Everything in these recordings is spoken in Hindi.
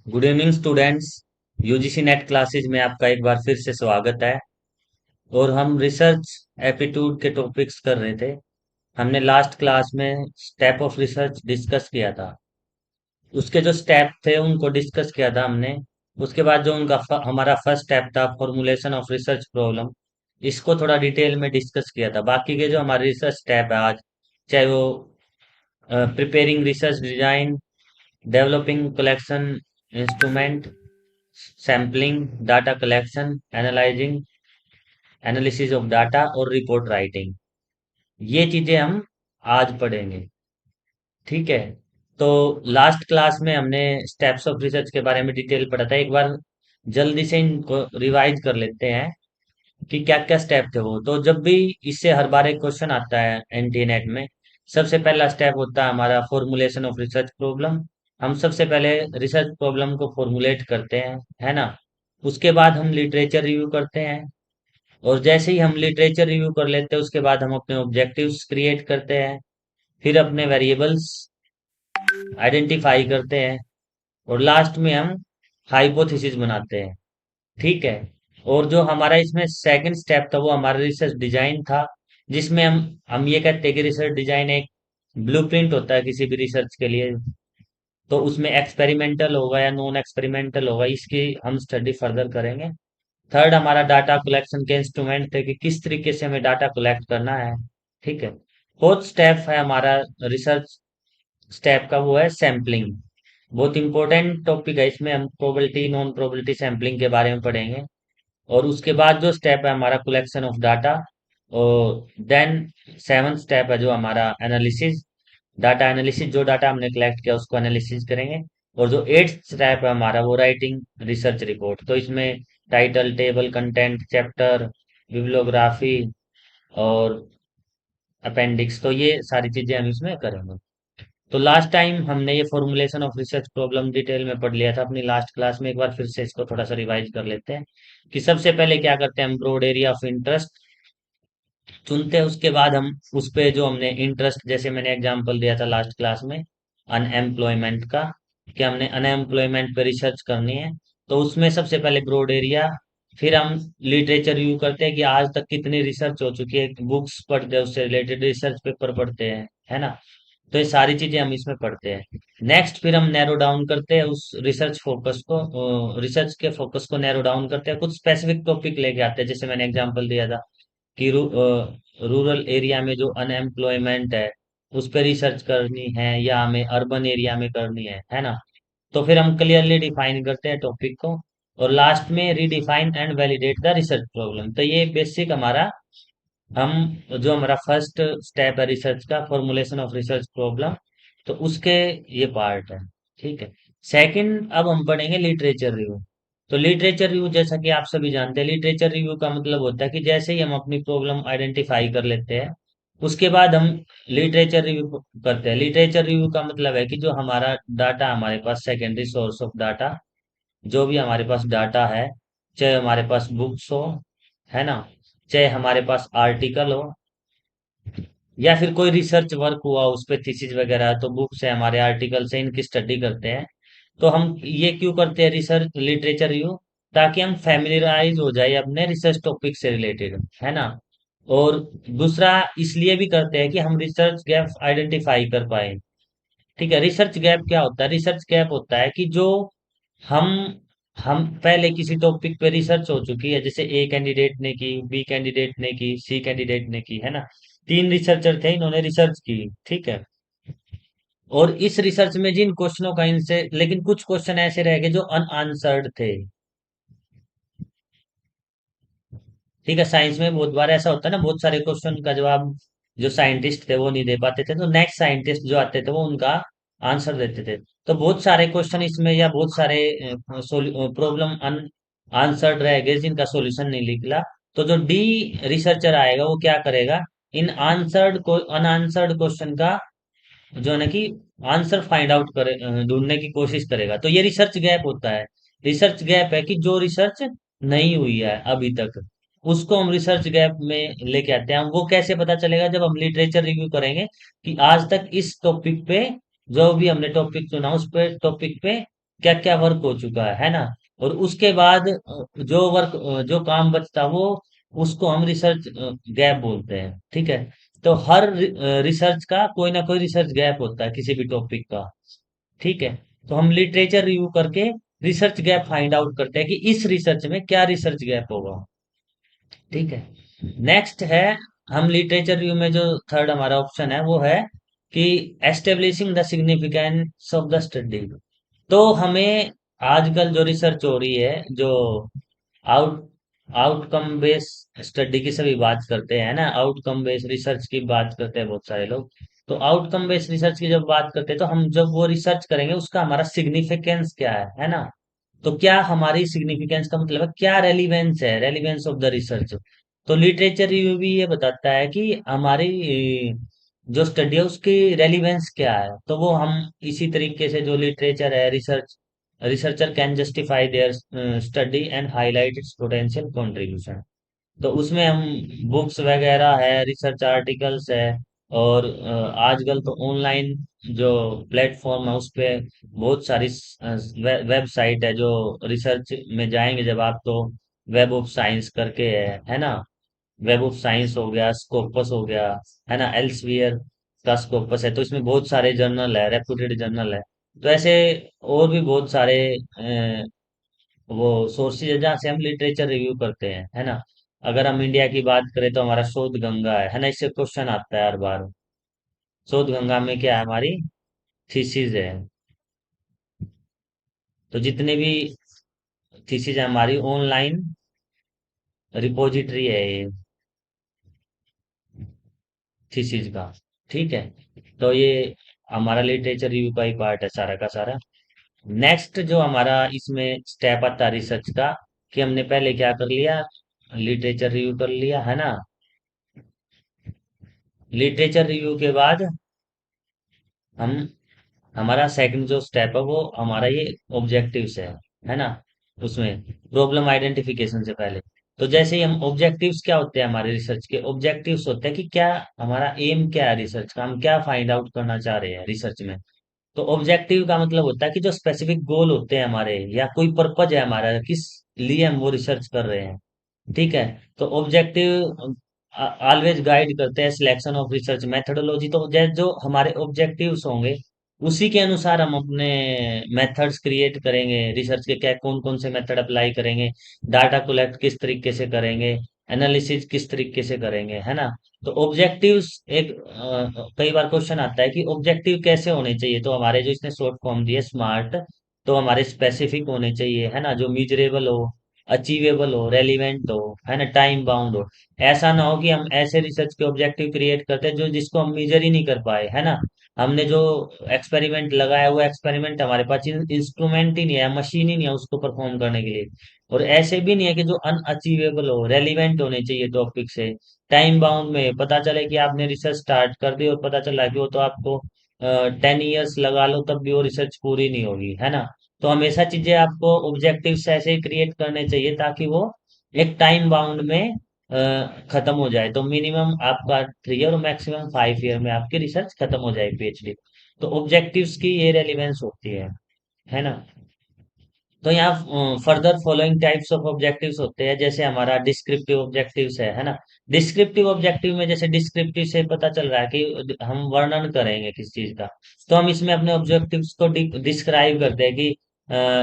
Good evening students. UGC net classes में आपका एक बार फिर से स्वागत है। और हम रिसर्च एप्टीट्यूड के टॉपिक्स कर रहे थे। हमने लास्ट क्लास में स्टेप ऑफ रिसर्च डिस्कस किया था। उसके जो स्टेप थे उनको डिस्कस किया था हमने। उसके बाद जो हमारा फर्स्ट स्टेप था फॉर्मुलेशन ऑफ रिसर्च प्रॉब्लम, इसको थोड़ा डिटेल में डिस्कस किया था। बाकी के जो हमारे रिसर्च स्टेप है आज, चाहे वो preparing research design, developing collection instrument, sampling, data collection, analysing, analysis of data और रिपोर्ट राइटिंग, ये चीजें हम आज पढ़ेंगे। ठीक है। तो लास्ट क्लास में हमने स्टेप्स ऑफ रिसर्च के बारे में डिटेल पढ़ा था। एक बार जल्दी से इनको रिवाइज कर लेते हैं कि क्या क्या स्टेप थे वो। तो जब भी इससे हर बार एक क्वेश्चन आता है एनटी नेट में, सबसे पहला स्टेप होता है हमारा फॉर्मुलेशन ऑफ रिसर्च प्रॉब्लम। हम सबसे पहले रिसर्च प्रॉब्लम को फॉर्मुलेट करते हैं, है ना। उसके बाद हम लिटरेचर रिव्यू करते हैं। और जैसे ही हम लिटरेचर रिव्यू कर लेते हैं उसके बाद हम अपने ऑब्जेक्टिव्स क्रिएट करते हैं। फिर अपने वेरिएबल्स आइडेंटिफाई करते हैं। और लास्ट में हम हाइपोथेसिस बनाते हैं। ठीक है। और जो हमारा इसमें सेकंड स्टेप था वो हमारा रिसर्च डिजाइन था, जिसमें हम ये कहते हैं कि रिसर्च डिजाइन एक ब्लूप्रिंट होता है किसी भी रिसर्च के लिए। तो उसमें एक्सपेरिमेंटल होगा या नॉन एक्सपेरिमेंटल होगा, इसकी हम स्टडी फर्दर करेंगे। थर्ड हमारा डाटा कलेक्शन के इंस्ट्रूमेंट थे कि किस तरीके से हमें डाटा कलेक्ट करना है। ठीक है। फोर्थ स्टेप है हमारा रिसर्च स्टेप का, वो है सैम्पलिंग। बहुत इंपॉर्टेंट टॉपिक है, इसमें हम प्रोबेबिलिटी नॉन प्रोबेबिलिटी सैम्पलिंग के बारे में पढ़ेंगे। और उसके बाद जो स्टेप है हमारा कलेक्शन ऑफ डाटा। और देन सेवंथ स्टेप है जो हमारा एनालिसिस, डाटा एनालिसिस, जो डाटा हमने कलेक्ट किया उसको एनालिसिस करेंगे। और जो एट्थ स्टेप है हमारा वो राइटिंग रिसर्च रिपोर्ट। तो इसमें title, table, content, chapter, bibliography और अपेंडिक्स, तो ये सारी चीजें हम इसमें करेंगे। तो लास्ट टाइम हमने ये formulation of research problem detail में पढ़ लिया था अपनी लास्ट क्लास में। एक बार फिर से इसको थोड़ा सा रिवाइज कर लेते हैं कि सबसे पहले क्या करते हैं हम ब्रॉड एरिया ऑफ इंटरेस्ट चुनते हैं। उसके बाद हम उस पे जो हमने इंटरेस्ट, जैसे मैंने एग्जांपल दिया था लास्ट क्लास में अनएम्प्लॉयमेंट का, कि हमने अनएम्प्लॉयमेंट पे रिसर्च करनी है। तो उसमें सबसे पहले ब्रॉड एरिया, फिर हम लिटरेचर रिव्यू करते हैं कि आज तक कितनी रिसर्च हो चुकी है, बुक्स पढ़ते हैं, उससे रिलेटेड रिसर्च पेपर पढ़ते हैं, है ना। तो ये सारी चीजें हम इसमें पढ़ते हैं। नेक्स्ट फिर हम नैरो डाउन करते हैं उस रिसर्च फोकस को, रिसर्च के फोकस को नैरो डाउन करते हैं, कुछ स्पेसिफिक टॉपिक लेके आते हैं। जैसे मैंने एग्जांपल दिया था कि रूरल एरिया में जो अनएम्प्लॉयमेंट है उस पर रिसर्च करनी है या हमें अर्बन एरिया में करनी है ना। तो फिर हम क्लियरली डिफाइन करते हैं टॉपिक को। और लास्ट में redefine and validate the research problem. तो ये बेसिक हमारा, हम जो हमारा फर्स्ट स्टेप है रिसर्च का, फॉर्मुलेशन ऑफ रिसर्च प्रॉब्लम, तो उसके ये पार्ट है। ठीक है। सेकंड अब हम पढ़ेंगे लिटरेचर रिव्यू। तो लिटरेचर रिव्यू जैसा कि आप सभी जानते हैं, लिटरेचर रिव्यू का मतलब होता है कि जैसे ही हम अपनी प्रॉब्लम आइडेंटिफाई कर लेते हैं उसके बाद हम लिटरेचर रिव्यू करते हैं। लिटरेचर रिव्यू का मतलब है कि जो हमारा डाटा, हमारे पास सेकेंडरी सोर्स ऑफ डाटा, जो भी हमारे पास डाटा है, चाहे हमारे पास बुक्स हो, है ना, चाहे हमारे पास आर्टिकल हो, या फिर कोई रिसर्च वर्क हुआ उस पे थीसिस वगैरह, तो बुक से, हमारे आर्टिकल से इनकी स्टडी करते हैं। तो हम ये क्यों करते हैं रिसर्च लिटरेचर रिव्यू? ताकि हम फैमिलियराइज हो जाए अपने रिसर्च टॉपिक से रिलेटेड, है ना। और दूसरा इसलिए भी करते हैं कि हम रिसर्च गैप आइडेंटिफाई कर पाए। ठीक है। रिसर्च गैप क्या होता है? रिसर्च गैप होता है कि जो हम हम पहले किसी टॉपिक पे रिसर्च हो चुकी है, जैसे ए कैंडिडेट ने की, बी कैंडिडेट ने की, सी कैंडिडेट ने की, है ना। तीन रिसर्चर थे, इन्होंने रिसर्च की। ठीक है। और इस रिसर्च में जिन क्वेश्चनों का इनसे, लेकिन कुछ क्वेश्चन ऐसे रह गए जो अनआंसर्ड थे। ठीक है। साइंस में बहुत बार ऐसा होता है ना, बहुत सारे क्वेश्चन का जवाब जो साइंटिस्ट थे वो नहीं दे पाते थे, तो नेक्स्ट साइंटिस्ट जो आते थे वो उनका आंसर देते थे। तो बहुत सारे क्वेश्चन इसमें, या बहुत सारे प्रॉब्लम अन आंसर्ड रह गए जिनका सॉल्यूशन नहीं निकला। तो जो डी रिसर्चर आएगा वो क्या करेगा, इन आंसर्ड को, अनआंसर्ड क्वेश्चन का जो है ना कि आंसर फाइंड आउट करे, ढूंढने की कोशिश करेगा। तो ये रिसर्च गैप होता है। रिसर्च गैप है कि जो रिसर्च नहीं हुई है अभी तक, उसको हम रिसर्च गैप में लेके आते हैं। हम वो कैसे पता चलेगा? जब हम लिटरेचर रिव्यू करेंगे कि आज तक इस टॉपिक पे, जो भी हमने टॉपिक चुना उस पे, टॉपिक पे क्या क्या वर्क हो चुका है ना। और उसके बाद जो वर्क, जो काम बचता वो, उसको हम रिसर्च गैप बोलते हैं। ठीक है। तो हर रिसर्च का कोई ना कोई रिसर्च गैप होता है किसी भी टॉपिक का। ठीक है। तो हम लिटरेचर रिव्यू करके रिसर्च गैप फाइंड आउट करते हैं कि इस रिसर्च में क्या रिसर्च गैप होगा। ठीक है। नेक्स्ट है, हम लिटरेचर रिव्यू में जो थर्ड हमारा ऑप्शन है वो है कि establishing the significance of the study. तो हमें आजकल जो रिसर्च हो रही है, जो आउट आउटकम बेस स्टडी की सभी बात करते हैं ना, आउटकम बेस रिसर्च की बात करते हैं बहुत सारे लोग। तो आउटकम बेस रिसर्च की जब बात करते हैं तो हम जब वो रिसर्च करेंगे उसका हमारा सिग्निफिकेंस क्या है ना। तो क्या हमारी सिग्निफिकेंस का मतलब है क्या रेलिवेंस है, रेलिवेंस ऑफ द रिसर्च। तो लिटरेचर रिव्यू भी ये बताता है कि हमारी जो स्टडी है उसकी रेलिवेंस क्या है। तो वो हम इसी तरीके से, जो लिटरेचर है, researcher can justify there study and highlight it's potential contribution. तो उसमें हम बुक्स वगैरह है, रिसर्च आर्टिकल्स है, और आजकल तो ऑनलाइन जो प्लेटफॉर्म है उस पे बहुत सारी वेबसाइट है जो रिसर्च में जाएंगे जब आप, तो वेब ऑफ साइंस करके है ना। वेब ऑफ साइंस हो गया, स्कोपस हो गया, है ना, एल्सवियर का स्कोपस है। तो इसमें बहुत सारे जर्नल है, रेप्यूटेड जर्नल है। तो ऐसे और भी बहुत सारे वो सोर्सेज है जहाँ से हम लिटरेचर रिव्यू करते हैं, है ना। अगर हम इंडिया की बात करें तो हमारा शोध गंगा है ना, इससे क्वेश्चन आता है हर बार। शोध गंगा में क्या है, हमारी थीसिस है। तो जितने भी थीसिस है हमारी ऑनलाइन रिपोजिटरी है ये थीसिस का। ठीक है। तो ये हमारा लिटरेचर रिव्यू का ही पार्ट है सारा का सारा। नेक्स्ट जो हमारा इसमें स्टेप आता है रिसर्च का, कि हमने पहले क्या कर लिया, लिटरेचर रिव्यू कर लिया, है ना। लिटरेचर रिव्यू के बाद हम, हमारा सेकंड जो स्टेप है वो हमारा ये ऑब्जेक्टिव्स है ना। उसमें प्रॉब्लम आइडेंटिफिकेशन से पहले, तो जैसे ही हम ऑब्जेक्टिव्स, क्या होते हैं हमारे रिसर्च के ऑब्जेक्टिव्स, होते हैं कि क्या हमारा एम क्या है रिसर्च का, हम क्या फाइंड आउट करना चाह रहे हैं रिसर्च में। तो ऑब्जेक्टिव का मतलब होता है कि जो स्पेसिफिक गोल होते हैं हमारे, या कोई पर्पज है हमारा, किस लिए हम वो रिसर्च कर रहे हैं। ठीक है। तो ऑब्जेक्टिव ऑलवेज गाइड करते हैं सिलेक्शन ऑफ रिसर्च मेथडोलॉजी। तो जो हमारे ऑब्जेक्टिव्स होंगे उसी के अनुसार हम अपने मेथड्स क्रिएट करेंगे रिसर्च के, क्या कौन कौन से मेथड अप्लाई करेंगे, डाटा कलेक्ट किस तरीके से करेंगे, एनालिसिस किस तरीके से करेंगे, है ना। तो ऑब्जेक्टिव्स एक कई बार क्वेश्चन आता है कि ऑब्जेक्टिव कैसे होने चाहिए। तो हमारे जो इसने शॉर्ट फॉर्म दिए स्मार्ट, तो हमारे स्पेसिफिक होने चाहिए, है ना, जो मीजरेबल हो, अचीवेबल हो, रेलिवेंट हो, है ना, टाइम बाउंड हो। ऐसा ना हो कि हम ऐसे रिसर्च के ऑब्जेक्टिव क्रिएट करते हैं जो जिसको हम मेजर ही नहीं कर पाए, है ना। हमने जो एक्सपेरिमेंट लगाया, वो एक्सपेरिमेंट हमारे पास इंस्ट्रूमेंट ही नहीं है, मशीन ही नहीं है उसको परफॉर्म करने के लिए। और ऐसे भी नहीं है कि जो अनअचीवेबल हो, रेलिवेंट होने चाहिए टॉपिक से, टाइम बाउंड में। पता चले कि आपने रिसर्च स्टार्ट कर दी और पता चला कि वो तो आपको 10 ईयर्स लगा लो तब भी वो रिसर्च पूरी नहीं होगी, है ना। तो हमेशा चीजें आपको ऑब्जेक्टिव्स ऐसे ही क्रिएट करने चाहिए ताकि वो एक टाइम बाउंड में खत्म हो जाए। तो मिनिमम आपका 3 ईयर और मैक्सिमम 5 ईयर में आपकी रिसर्च खत्म हो जाए, पीएचडी। तो ऑब्जेक्टिव्स की ये रेलिवेंस होती है ना। तो यहाँ further following types of objectives होते हैं, जैसे हमारा डिस्क्रिप्टिव ऑब्जेक्टिव्स है ना। डिस्क्रिप्टिव ऑब्जेक्टिव में, जैसे डिस्क्रिप्टिव से पता चल रहा है कि हम वर्णन करेंगे किस चीज का। तो हम इसमें अपने ऑब्जेक्टिव्स को डिस्क्राइब करते हैं कि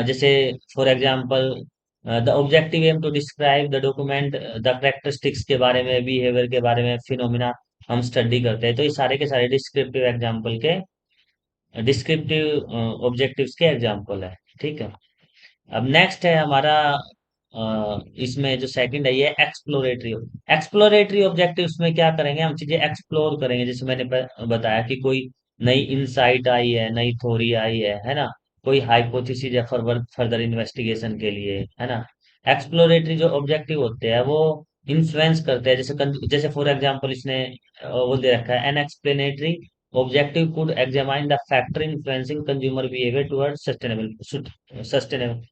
जैसे for example the objective aim to describe the document the characteristics के बारे में, बिहेवियर के बारे में, फिनोमिना हम स्टडी करते हैं। तो ये सारे के सारे डिस्क्रिप्टिव एग्जाम्पल के, डिस्क्रिप्टिव ऑब्जेक्टिव्स के एग्जाम्पल है। ठीक है। अब नेक्स्ट है हमारा इसमें जो सेकंड है ये एक्सप्लोरेटरी। एक्सप्लोरेटरी ऑब्जेक्टिव्स में क्या करेंगे, हम चीजें एक्सप्लोर करेंगे। जैसे मैंने बताया कि कोई नई इंसाइट आई है, नई थ्योरी आई है ना, कोई हाइपोथेसिस या फर्दर फर्दर इन्वेस्टिगेशन के लिए, है ना। एक्सप्लोरेटरी जो ऑब्जेक्टिव होते हैं वो इन्फ्लुएंस करते हैं। जैसे फॉर एग्जांपल इसने वो दे रखा है, an explanatory objective could examine the factor influencing consumer behaviour toward sustainable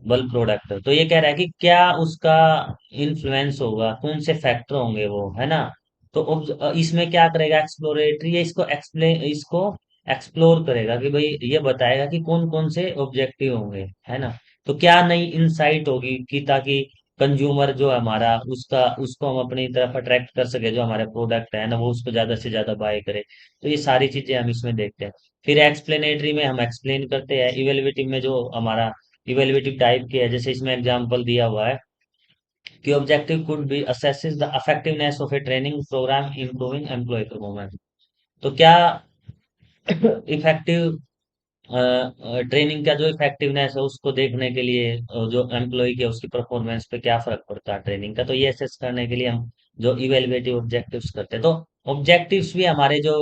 bulk product. तो ये कह रहा है कि क्या उसका इन्फ्लुएंस होगा, कौन से फैक्टर होंगे वो, है ना। तो इसमें क्या करेगा एक्सप्लोरेटरी है, इसको एक्सप्लेन, इसको एक्सप्लोर करेगा कि भाई ये बताएगा कि कौन कौन से ऑब्जेक्टिव होंगे, है ना। तो क्या नई इंसाइट होगी कि ताकि कंज्यूमर जो है हमारा उसका उसको हम अपनी तरफ अट्रैक्ट कर सके, जो हमारे प्रोडक्ट है ना वो उसको ज्यादा से ज्यादा बाय करे। तो ये सारी चीजें हम इसमें देखते हैं। फिर एक्सप्लेनेटरी में हम एक्सप्लेन करते हैं। इवेल्युएटिव में जो हमारा इवेल्युएटिव टाइप की है, जैसे इसमें एग्जांपल दिया हुआ है कि objective could be assesses the effectiveness of a training programme improving employ performance. तो क्या इफेक्टिव ट्रेनिंग का जो इफेक्टिवनेस है उसको देखने के लिए जो एम्प्लॉय के उसकी परफॉर्मेंस पे क्या फर्क पड़ता है ट्रेनिंग का, तो ये असेस करने के लिए हम जो इवेल्युएटिव ऑब्जेक्टिव्स करते हैं। तो ऑब्जेक्टिव्स भी हमारे जो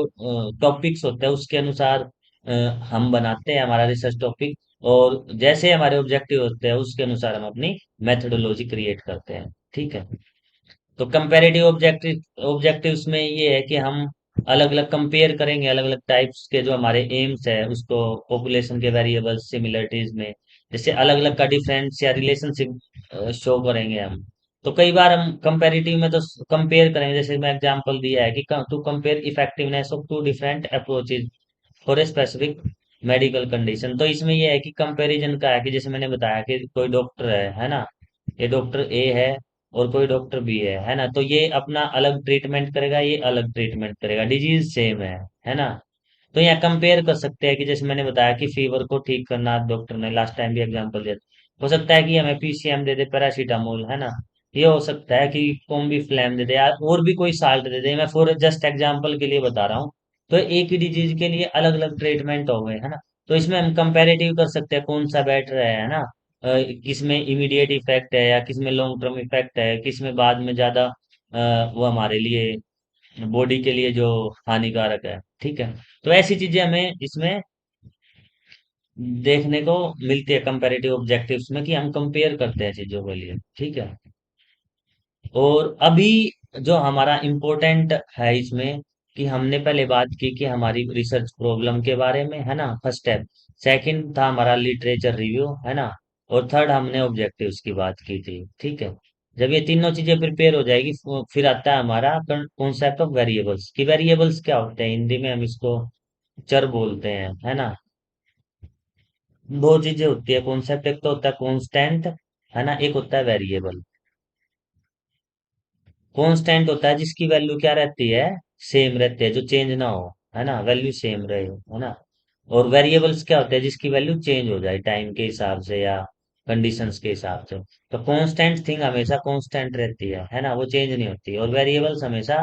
टॉपिक्स होते हैं उसके अनुसार अ, हम बनाते हैं हमारा रिसर्च टॉपिक। और जैसे हमारे ऑब्जेक्टिव होते हैं उसके अनुसार हम अपनी मेथोडोलॉजी क्रिएट करते हैं। ठीक है। तो कंपैरेटिव ऑब्जेक्टिव्स में ये है कि हम अलग अलग कंपेयर करेंगे अलग अलग टाइप्स के जो हमारे एम्स है उसको पॉपुलेशन के वेरिएबल्स सिमिलरिटीज में, जैसे अलग अलग का डिफरेंस या रिलेशनशिप शो करेंगे हम। तो कई बार हम कंपैरेटिव में तो कंपेयर करेंगे, जैसे मैं एग्जांपल दिया है कि to compare effectiveness of two different approaches for a specific medical condition. तो इसमें ये है कि कंपैरिजन का है कि जैसे मैंने बताया कि कोई डॉक्टर है ना, ये डॉक्टर ए है और कोई डॉक्टर बी है ना, तो ये अपना अलग ट्रीटमेंट करेगा, ये अलग ट्रीटमेंट करेगा, डिजीज सेम है ना। तो यहाँ कंपेयर कर सकते हैं कि जैसे मैंने बताया कि फीवर को ठीक करना, डॉक्टर ने लास्ट टाइम भी एग्जांपल दिया, हो सकता है कि हमें पीसीएम दे दे, पैरासीटामोल, है ना। ये हो सकता है कि कॉम्बी फ्लैम दे दे या और भी कोई साल्ट दे दे, मैं फॉर जस्ट एग्जांपल के लिए बता रहा हूँ। तो एक ही डिजीज के लिए अलग अलग ट्रीटमेंट हो गए, है ना। तो इसमें हम कंपैरेटिव कर सकते हैं कौन सा बेटर है ना। किस में इमीडिएट इफेक्ट है या किस में लॉन्ग टर्म इफेक्ट है, किस में बाद में ज्यादा वो हमारे लिए बॉडी के लिए जो हानिकारक है। ठीक है। तो ऐसी चीजें हमें इसमें देखने को मिलती है कंपैरेटिव ऑब्जेक्टिव्स में कि हम कंपेयर करते हैं चीजों के लिए। ठीक है। और अभी जो हमारा इम्पोर्टेंट है इसमें कि हमने पहले बात की कि हमारी रिसर्च प्रॉब्लम के बारे में, है ना, फर्स्ट स्टेप। सेकंड था हमारा लिटरेचर रिव्यू, है ना। और थर्ड हमने ऑब्जेक्टिव्स की बात की थी। ठीक है। जब ये तीनों चीजें प्रिपेयर हो जाएगी फिर आता है हमारा कॉन्सेप्ट ऑफ वेरिएबल्स। की वेरिएबल्स क्या होते हैं, हिंदी में हम इसको चर बोलते हैं, है ना। दो चीजें होती है कॉन्सेप्ट, एक तो होता है कांस्टेंट, है ना, एक होता है वेरिएबल। कांस्टेंट होता है जिसकी वैल्यू क्या रहती है, सेम रहती है, जो चेंज ना हो, है ना, वैल्यू सेम रहे, है ना। और वेरिएबल्स क्या होते हैं जिसकी वैल्यू चेंज हो जाए टाइम के हिसाब से या कंडीशंस के हिसाब से। तो कांस्टेंट थिंग हमेशा कांस्टेंट रहती है ना, वो चेंज नहीं होती। और वेरिएबल्स हमेशा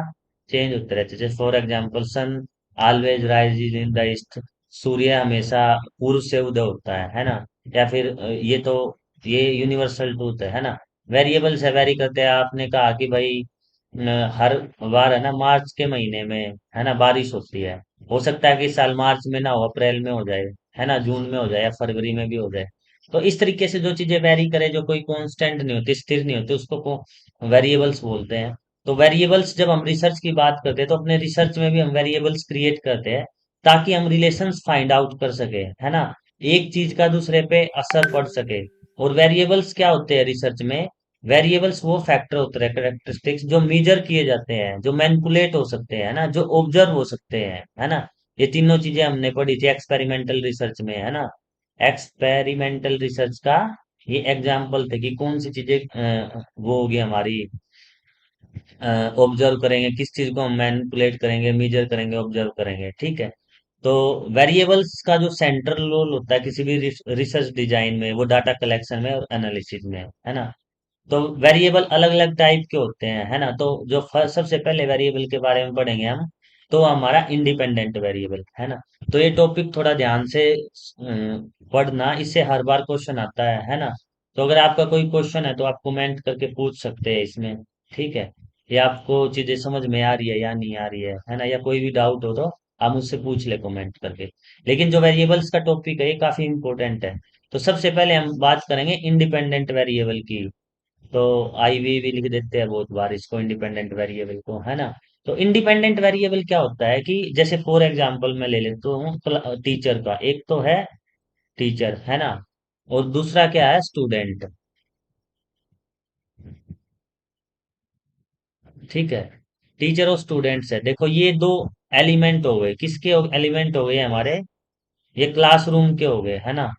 चेंज होते रहते हैं। जैसे for example sun always rise in the east, सूर्य हमेशा पूर्व से उदय होता है ना। या फिर ये तो ये यूनिवर्सल ट्रूथ है ना। वेरिएबल्स है, वेरी करते हैं। आपने कहा कि भाई हर बार है ना मार्च के महीने में, है ना, बारिश होती है। हो सकता है कि इस साल मार्च में ना हो, अप्रैल में हो जाए, है ना, जून में हो जाए या फरवरी में भी हो जाए। तो इस तरीके से जो चीजें वेरी करे, जो कोई कांस्टेंट नहीं होती, स्थिर नहीं होती, उसको वेरिएबल्स बोलते हैं। तो वेरिएबल्स जब हम रिसर्च की बात करते हैं तो अपने रिसर्च में भी हम वेरिएबल्स क्रिएट करते हैं ताकि हम रिलेशंस फाइंड आउट कर सके, है ना, एक चीज का दूसरे पे असर पड़ सके। और वेरिएबल्स क्या होते हैं रिसर्च में, वेरिएबल्स वो फैक्टर होते हैं, करेक्टरिस्टिक्स जो मेजर किए जाते हैं, जो मैनिपुलेट हो सकते हैं, ना, जो ऑब्जर्व हो सकते हैं, है ना। ये तीनों चीजें हमने पढ़ी थी एक्सपेरिमेंटल रिसर्च में, है ना। एक्सपेरिमेंटल रिसर्च का ये एग्जाम्पल थे कि कौन सी चीजें वो होगी हमारी, ऑब्जर्व करेंगे, किस चीज को हम मैनिपुलेट करेंगे, मेजर करेंगे, ऑब्जर्व करेंगे। ठीक है। तो वेरिएबल्स का जो सेंट्रल रोल होता है किसी भी रिसर्च डिजाइन में, वो डाटा कलेक्शन में और एनालिसिस में, है ना। तो वेरिएबल अलग अलग टाइप के होते हैं, है ना। तो जो सबसे पहले वेरिएबल के बारे में पढ़ेंगे हम, तो हमारा इंडिपेंडेंट वेरिएबल, है ना। तो ये टॉपिक थोड़ा ध्यान से पढ़ना, इससे हर बार क्वेश्चन आता है ना। तो अगर आपका कोई क्वेश्चन है तो आप कमेंट करके पूछ सकते हैं इसमें। ठीक है। या आपको चीजें समझ में आ रही है या नहीं आ रही है ना, या कोई भी डाउट हो तो आप मुझसे पूछ ले कमेंट करके। लेकिन जो वेरिएबल्स का टॉपिक है ये काफी इंपॉर्टेंट है। तो सबसे पहले हम बात करेंगे इंडिपेंडेंट वेरिएबल की। तो आई वी भी लिख देते हैं बहुत बार इसको, इंडिपेंडेंट वेरिएबल को, है ना। तो इंडिपेंडेंट वेरिएबल क्या होता है कि जैसे फॉर एग्जांपल मैं ले लेता हूँ टीचर का, एक तो है टीचर, है ना, और दूसरा क्या है, स्टूडेंट। ठीक है। टीचर और स्टूडेंट्स है, देखो ये दो एलिमेंट हो गए, किसके एलिमेंट हो गए हमारे, ये क्लासरूम के हो गए, है ना।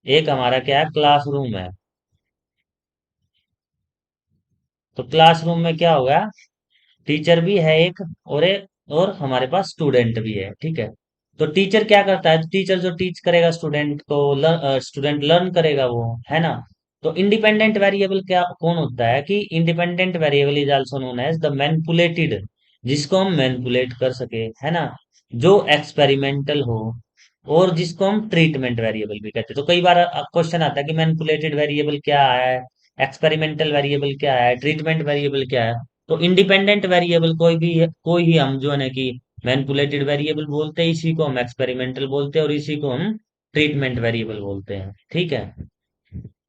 एक हमारा क्या है, क्लासरूम है। तो क्लासरूम में क्या होगा, टीचर भी है एक, और हमारे पास स्टूडेंट भी है, ठीक है। तो टीचर क्या करता है, टीचर जो टीच करेगा स्टूडेंट को, स्टूडेंट लर्न करेगा वो, है ना। तो इंडिपेंडेंट वेरिएबल क्या कौन होता है, कि independent variable is also known as the manipulated, जिसको हम मैनिपुलेट कर सके, है ना, जो एक्सपेरिमेंटल हो, और जिसको हम ट्रीटमेंट वेरिएबल भी कहते हैं। तो कई बार क्वेश्चन आता है कि मैनिपुलेटेड वेरिएबल क्या है, एक्सपेरिमेंटल वेरिएबल क्या है, ट्रीटमेंट वेरिएबल क्या है। तो इंडिपेंडेंट वेरिएबल कोई ही हम जो है ना कि मैनिपुलेटेड वेरिएबल बोलते हैं, इसी को हम एक्सपेरिमेंटल बोलते हैं, और इसी को हम ट्रीटमेंट वेरिएबल बोलते हैं, ठीक है।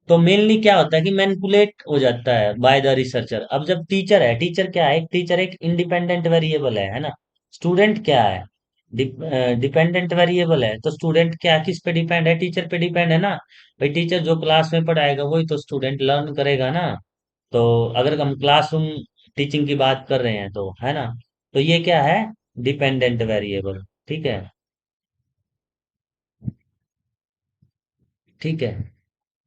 तो मेनली क्या होता है कि मैनिपुलेट हो जाता है बाय द रिसर्चर। अब जब टीचर है, टीचर क्या है, टीचर एक इंडिपेंडेंट वेरिएबल है ना। स्टूडेंट क्या है, डिपेंडेंट वेरिएबल है। तो स्टूडेंट क्या, किस पे डिपेंड है, टीचर पे डिपेंड है ना। भाई टीचर जो क्लास में पढ़ाएगा वही तो स्टूडेंट लर्न करेगा ना। तो अगर हम क्लासरूम टीचिंग की बात कर रहे हैं तो, है ना, तो ये क्या है, डिपेंडेंट वेरिएबल, ठीक है। ठीक है,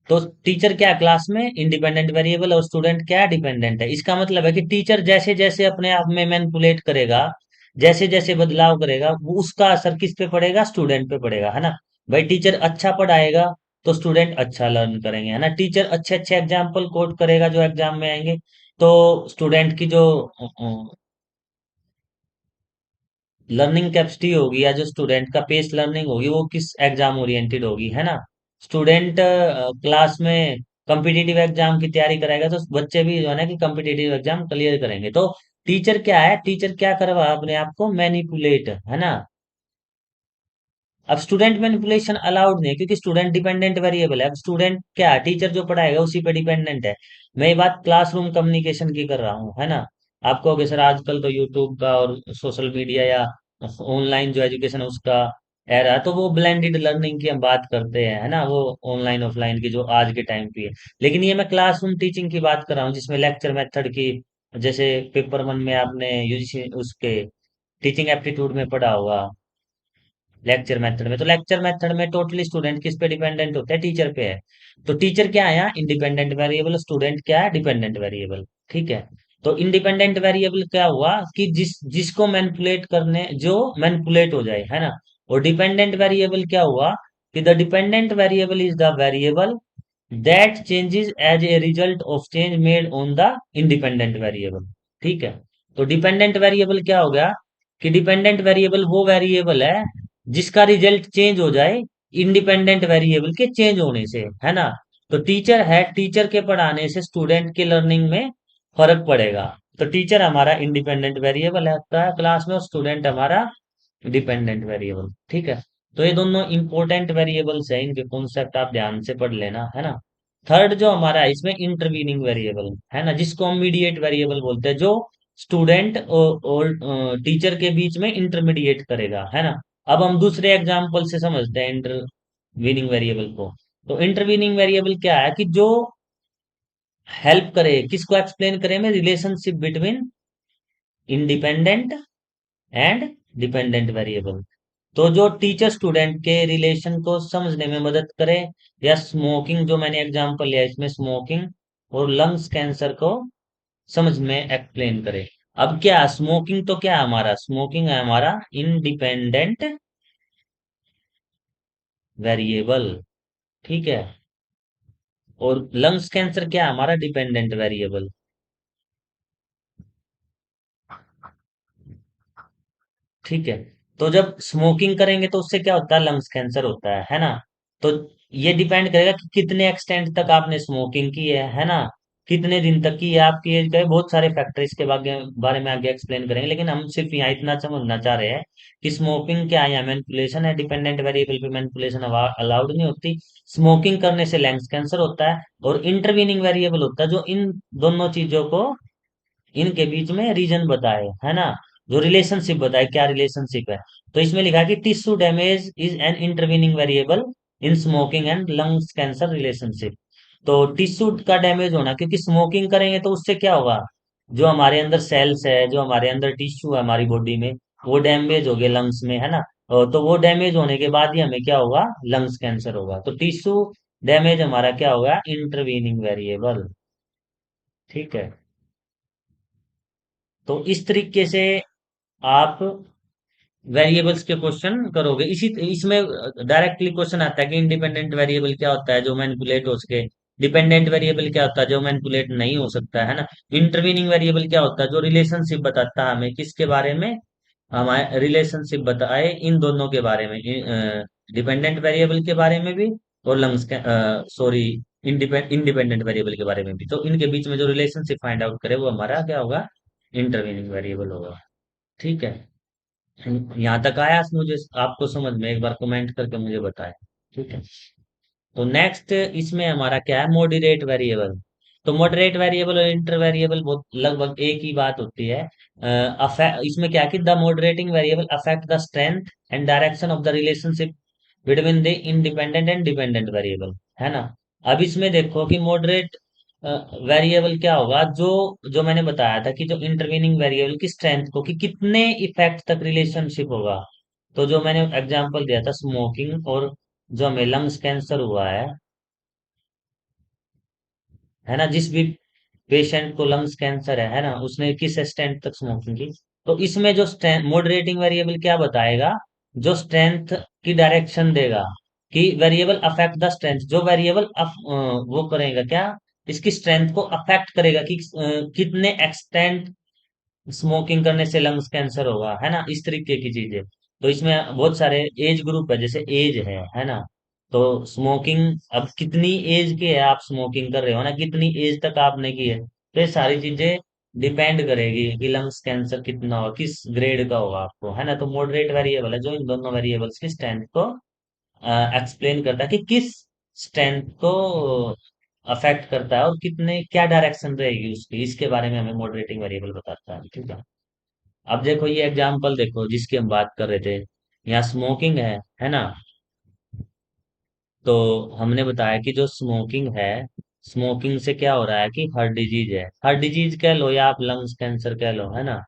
तो टीचर क्या है क्लास में इंडिपेंडेंट वेरिएबल, और स्टूडेंट क्या है, डिपेंडेंट है। इसका मतलब है कि टीचर जैसे जैसे अपने आप में मैनिपुलेट करेगा, जैसे जैसे बदलाव करेगा, वो उसका असर किस पे पड़ेगा, स्टूडेंट पे पड़ेगा, है ना। भाई टीचर अच्छा पढ़ाएगा तो स्टूडेंट अच्छा लर्न करेंगे, है ना। टीचर अच्छे अच्छे एग्जाम्पल कोट करेगा जो एग्जाम में आएंगे, तो स्टूडेंट की जो लर्निंग कैपेसिटी होगी, या जो स्टूडेंट का पेस लर्निंग होगी, वो किस एग्जाम ओरिएंटेड होगी, है ना। स्टूडेंट क्लास में कॉम्पिटिटिव एग्जाम की तैयारी कराएगा, तो बच्चे भी जो है ना कि कॉम्पिटिटिव एग्जाम क्लियर करेंगे। तो टीचर क्या है, टीचर क्या करवा अपने आप को मैनिपुलेट, है ना। अब स्टूडेंट मैनिपुलेशन अलाउड नहीं है, क्योंकि स्टूडेंट डिपेंडेंट वेरिएबल है। अब स्टूडेंट क्या है, टीचर जो पढ़ाएगा उसी पे डिपेंडेंट है। मैं ये बात क्लासरूम कम्युनिकेशन की कर रहा हूँ, है ना। आपको कि सर आजकल तो यूट्यूब का और सोशल मीडिया या ऑनलाइन जो एजुकेशन है उसका एरा है, तो वो ब्लेंडेड लर्निंग की हम बात करते हैं, है ना, वो ऑनलाइन ऑफलाइन की जो आज के टाइम की है। लेकिन ये मैं क्लासरूम टीचिंग की बात कर रहा हूँ, जिसमें लेक्चर मेथड की, जैसे पेपर वन में आपने यूजीसी उसके टीचिंग एप्टीट्यूड में पढ़ा होगा, लेक्चर मेथड में। तो लेक्चर मेथड में टोटली स्टूडेंट किस पे डिपेंडेंट होते हैं, टीचर पे है। तो टीचर क्या है यहाँ, इंडिपेंडेंट वेरिएबल, स्टूडेंट क्या है, डिपेंडेंट वेरिएबल, ठीक है। तो इंडिपेंडेंट वेरिएबल क्या हुआ, कि जिसको मैनिपुलेट करने, जो मैनिपुलेट हो जाए, है ना। और डिपेंडेंट वेरिएबल क्या हुआ, कि the dependent variable is the variable that changes as a result of change made on the independent variable, ठीक है। तो डिपेंडेंट वेरिएबल क्या हो गया, कि डिपेंडेंट वेरिएबल वो वेरिएबल है जिसका रिजल्ट चेंज हो जाए इंडिपेंडेंट वेरिएबल के चेंज होने से, है ना। तो टीचर है, टीचर के पढ़ाने से स्टूडेंट के लर्निंग में फर्क पड़ेगा। तो टीचर हमारा इंडिपेंडेंट वेरिएबल है क्लास में, और स्टूडेंट हमारा डिपेंडेंट वेरिएबल, ठीक है। तो ये दोनों इंपॉर्टेंट वेरिएबल्स है, इनके कॉन्सेप्ट आप ध्यान से पढ़ लेना, है ना। थर्ड जो हमारा है इसमें इंटरवीनिंग वेरिएबल, है ना, जिसको हम मीडिएट वेरिएबल बोलते हैं, जो स्टूडेंट और टीचर के बीच में इंटरमीडिएट करेगा, है ना। अब हम दूसरे एग्जाम्पल से समझते हैं इंटरवीनिंग वेरिएबल को। तो इंटरवीनिंग वेरिएबल क्या है, कि जो हेल्प करे, किसको एक्सप्लेन करे में, relationship between independent and dependent variable. तो जो टीचर स्टूडेंट के रिलेशन को समझने में मदद करे, या स्मोकिंग जो मैंने एग्जांपल लिया इसमें स्मोकिंग और लंग्स कैंसर को समझ में एक्सप्लेन करे। अब क्या स्मोकिंग, तो क्या है हमारा, स्मोकिंग है हमारा इंडिपेंडेंट वेरिएबल, ठीक है। और लंग्स कैंसर क्या है हमारा, डिपेंडेंट वेरिएबल, ठीक है। तो जब स्मोकिंग करेंगे तो उससे क्या होता है, लंग्स कैंसर होता है ना। तो ये डिपेंड करेगा कि कितने एक्सटेंट तक आपने स्मोकिंग की है ना, कितने दिन तक की है आपकी एज का है, बहुत सारे फैक्टर इसके बारे में आगे एक्सप्लेन करेंगे। लेकिन हम सिर्फ यहाँ इतना समझना चाह रहे हैं कि स्मोकिंग क्या है, या मैनिपुलेशन है, डिपेंडेंट वेरिएबल पे मैनिपुलेशन अलाउड नहीं होती। स्मोकिंग करने से लंग्स कैंसर होता है, और इंटरवीनिंग वेरिएबल होता है जो इन दोनों चीजों को, इनके बीच में रीजन बताए, है ना, जो रिलेशनशिप बताए, क्या रिलेशनशिप है। तो इसमें लिखा है कि tissue damage is an intervening variable in smoking and lungs cancer relationship. तो टिश्यू का डैमेज होना, क्योंकि स्मोकिंग करेंगे तो उससे क्या होगा, जो हमारे अंदर सेल्स है, जो हमारे अंदर टिश्यू है हमारी बॉडी में, वो डैमेज हो गए लंग्स में, है ना। तो वो डैमेज होने के बाद ही हमें क्या होगा, लंग्स कैंसर होगा। तो टिश्यू डैमेज हमारा क्या होगा, इंटरवीनिंग वेरिएबल। ठीक है। तो इस तरीके से आप वेरिएबल्स के क्वेश्चन करोगे। इसी इसमें डायरेक्टली क्वेश्चन आता है कि इंडिपेंडेंट वेरिएबल क्या होता है जो मैनिपुलेट हो सके, डिपेंडेंट वेरिएबल क्या होता है जो मैनिपुलेट नहीं हो सकता है ना, इंटरवीनिंग वेरिएबल क्या होता है जो रिलेशनशिप बताता है हमें किसके बारे में, हमारे रिलेशनशिप बताए इन दोनों के बारे में, डिपेंडेंट वेरिएबल के बारे में भी और लंग्स के, सॉरी, इंडिपेंडेंट वेरिएबल के बारे में भी। तो इनके बीच में जो रिलेशनशिप फाइंड आउट करे वो हमारा क्या होगा, इंटरवीनिंग वेरिएबल होगा। ठीक है। यहाँ तक आया मुझे आपको समझ में, एक बार कमेंट करके मुझे बताएं। ठीक है। तो नेक्स्ट इसमें हमारा क्या है, मॉडरेट वेरिएबल। तो मॉडरेट वेरिएबल और इंटर वेरिएबल बहुत लगभग एक ही बात होती है। इसमें क्या है कि the moderating variable affect the strength and direction of the relationship between the independent and dependent variable, है ना। अब इसमें देखो कि मॉडरेट वेरिएबल क्या होगा, जो जो मैंने बताया था कि जो इंटरवीनिंग वेरिएबल की स्ट्रेंथ को, कि कितने इफेक्ट तक रिलेशनशिप होगा। तो जो मैंने एग्जांपल दिया था स्मोकिंग, और जो हमें लंग्स कैंसर हुआ है ना, जिस भी पेशेंट को लंग्स कैंसर है ना, उसने किस स्ट्रेंथ तक स्मोकिंग की। तो इसमें जो स्ट्रेंथ मॉडरेटिंग वेरिएबल क्या बताएगा, जो स्ट्रेंथ की डायरेक्शन देगा, कि वेरिएबल अफेक्ट द स्ट्रेंथ, जो वेरिएबल वो करेगा क्या, इसकी स्ट्रेंथ को अफेक्ट करेगा कि कितने एक्सटेंट स्मोकिंग करने से लंग्स कैंसर होगा, है ना, इस तरीके की चीजें। तो इसमें बहुत सारे एज ग्रुप है, जैसे एज है ना। तो स्मोकिंग, अब कितनी एज के है आप स्मोकिंग कर रहे हो ना, कितनी एज तक आपने की है, तो ये सारी चीजें डिपेंड करेगी कि लंग्स कैंसर कितना होगा, किस ग्रेड का होगा आपको, है ना। तो मॉडरेट वेरिएबल है जो इन दोनों वेरिएबल्स की स्ट्रेंथ को एक्सप्लेन करता है कि किस स्ट्रेंथ को अफेक्ट करता है और कितने क्या डायरेक्शन रहेगी उसकी, इसके बारे में हमें मॉडरेटिंग वेरिएबल बताता है। ठीक है। अब देखो ये एग्जांपल देखो जिसकी हम बात कर रहे थे, यहाँ स्मोकिंग है ना। तो हमने बताया कि जो स्मोकिंग है, स्मोकिंग से क्या हो रहा है कि हार्ट डिजीज है, हार्ट डिजीज कह लो या आप लंग्स कैंसर कह लो, है ना।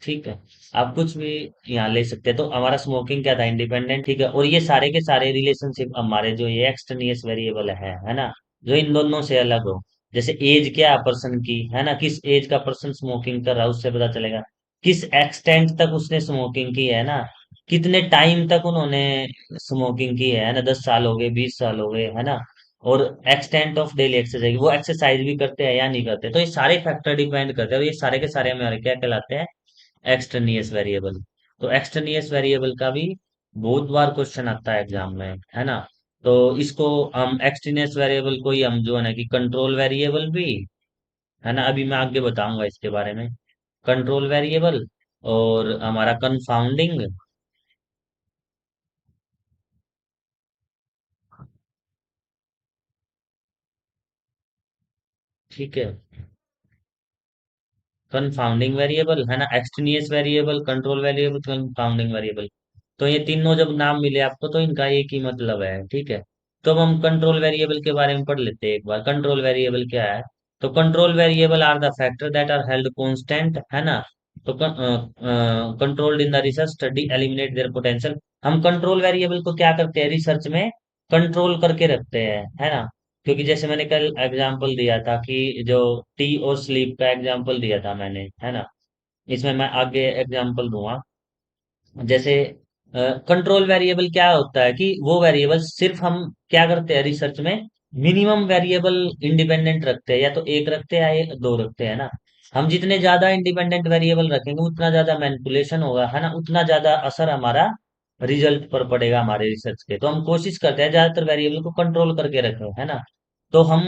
ठीक है। आप कुछ भी यहाँ ले सकते हैं। तो हमारा स्मोकिंग क्या था, इंडिपेंडेंट। ठीक है। और ये सारे के सारे रिलेशनशिप हमारे जो ये एक्सट्रेनियस वेरिएबल है ना, जो इन दोनों से अलग हो। जैसे एज क्या है पर्सन की, है ना, किस एज का पर्सन स्मोकिंग कर रहा है उससे पता चलेगा, किस एक्सटेंट तक उसने स्मोकिंग की है ना, कितने टाइम तक उन्होंने स्मोकिंग की है ना, 10 साल हो गए, 20 साल हो गए, है ना। और एक्सटेंट ऑफ डेली एक्सरसाइज, वो एक्सरसाइज भी करते हैं या नहीं करते। तो ये सारे फैक्टर डिपेंड करते हैं, और ये सारे के सारे हमारे क्या कहलाते हैं, एक्सट्रेनियस वेरिएबल। तो एक्सट्रेनियस वेरिएबल का भी बहुत बार क्वेश्चन आता है एग्जाम में, है ना। तो इसको हम एक्सट्रेनियस वेरिएबल को ही हम जो है ना कि कंट्रोल वेरिएबल भी, है ना, अभी मैं आगे बताऊंगा इसके बारे में, कंट्रोल वेरिएबल और हमारा कंफाउंडिंग। ठीक है। कंफाउंडिंग वेरिएबल, है ना, extraneous variable, control variable, confounding variable. तो ये तीनों जब नाम मिले आपको तो इनका एक ही मतलब है। ठीक है। तो अब हम कंट्रोल वेरिएबल के बारे में पढ़ लेते हैं एक बार, कंट्रोल वेरिएबल क्या है। तो control variable are the factor that are held constant, है ना। तो controlled in the research study eliminate their potential. हम कंट्रोल वेरिएबल को क्या करते हैं रिसर्च में, कंट्रोल करके रखते हैं, है ना। क्योंकि जैसे मैंने कल एग्जांपल दिया था कि जो टी और स्लीप का एग्जांपल दिया था मैंने, है ना, इसमें मैं आगे एग्जांपल दूंगा। जैसे कंट्रोल वेरिएबल क्या होता है कि वो वेरिएबल सिर्फ हम क्या करते हैं रिसर्च में, मिनिमम वेरिएबल इंडिपेंडेंट रखते हैं, या तो एक रखते हैं या एक दो रखते हैं ना। हम जितने ज्यादा इंडिपेंडेंट वेरिएबल रखेंगे उतना ज्यादा मैनिपुलेशन होगा, है ना, उतना ज्यादा असर हमारा रिजल्ट पर पड़ेगा हमारे रिसर्च के। तो हम कोशिश करते हैं ज्यादातर वेरिएबल को कंट्रोल करके रखें, है ना। तो हम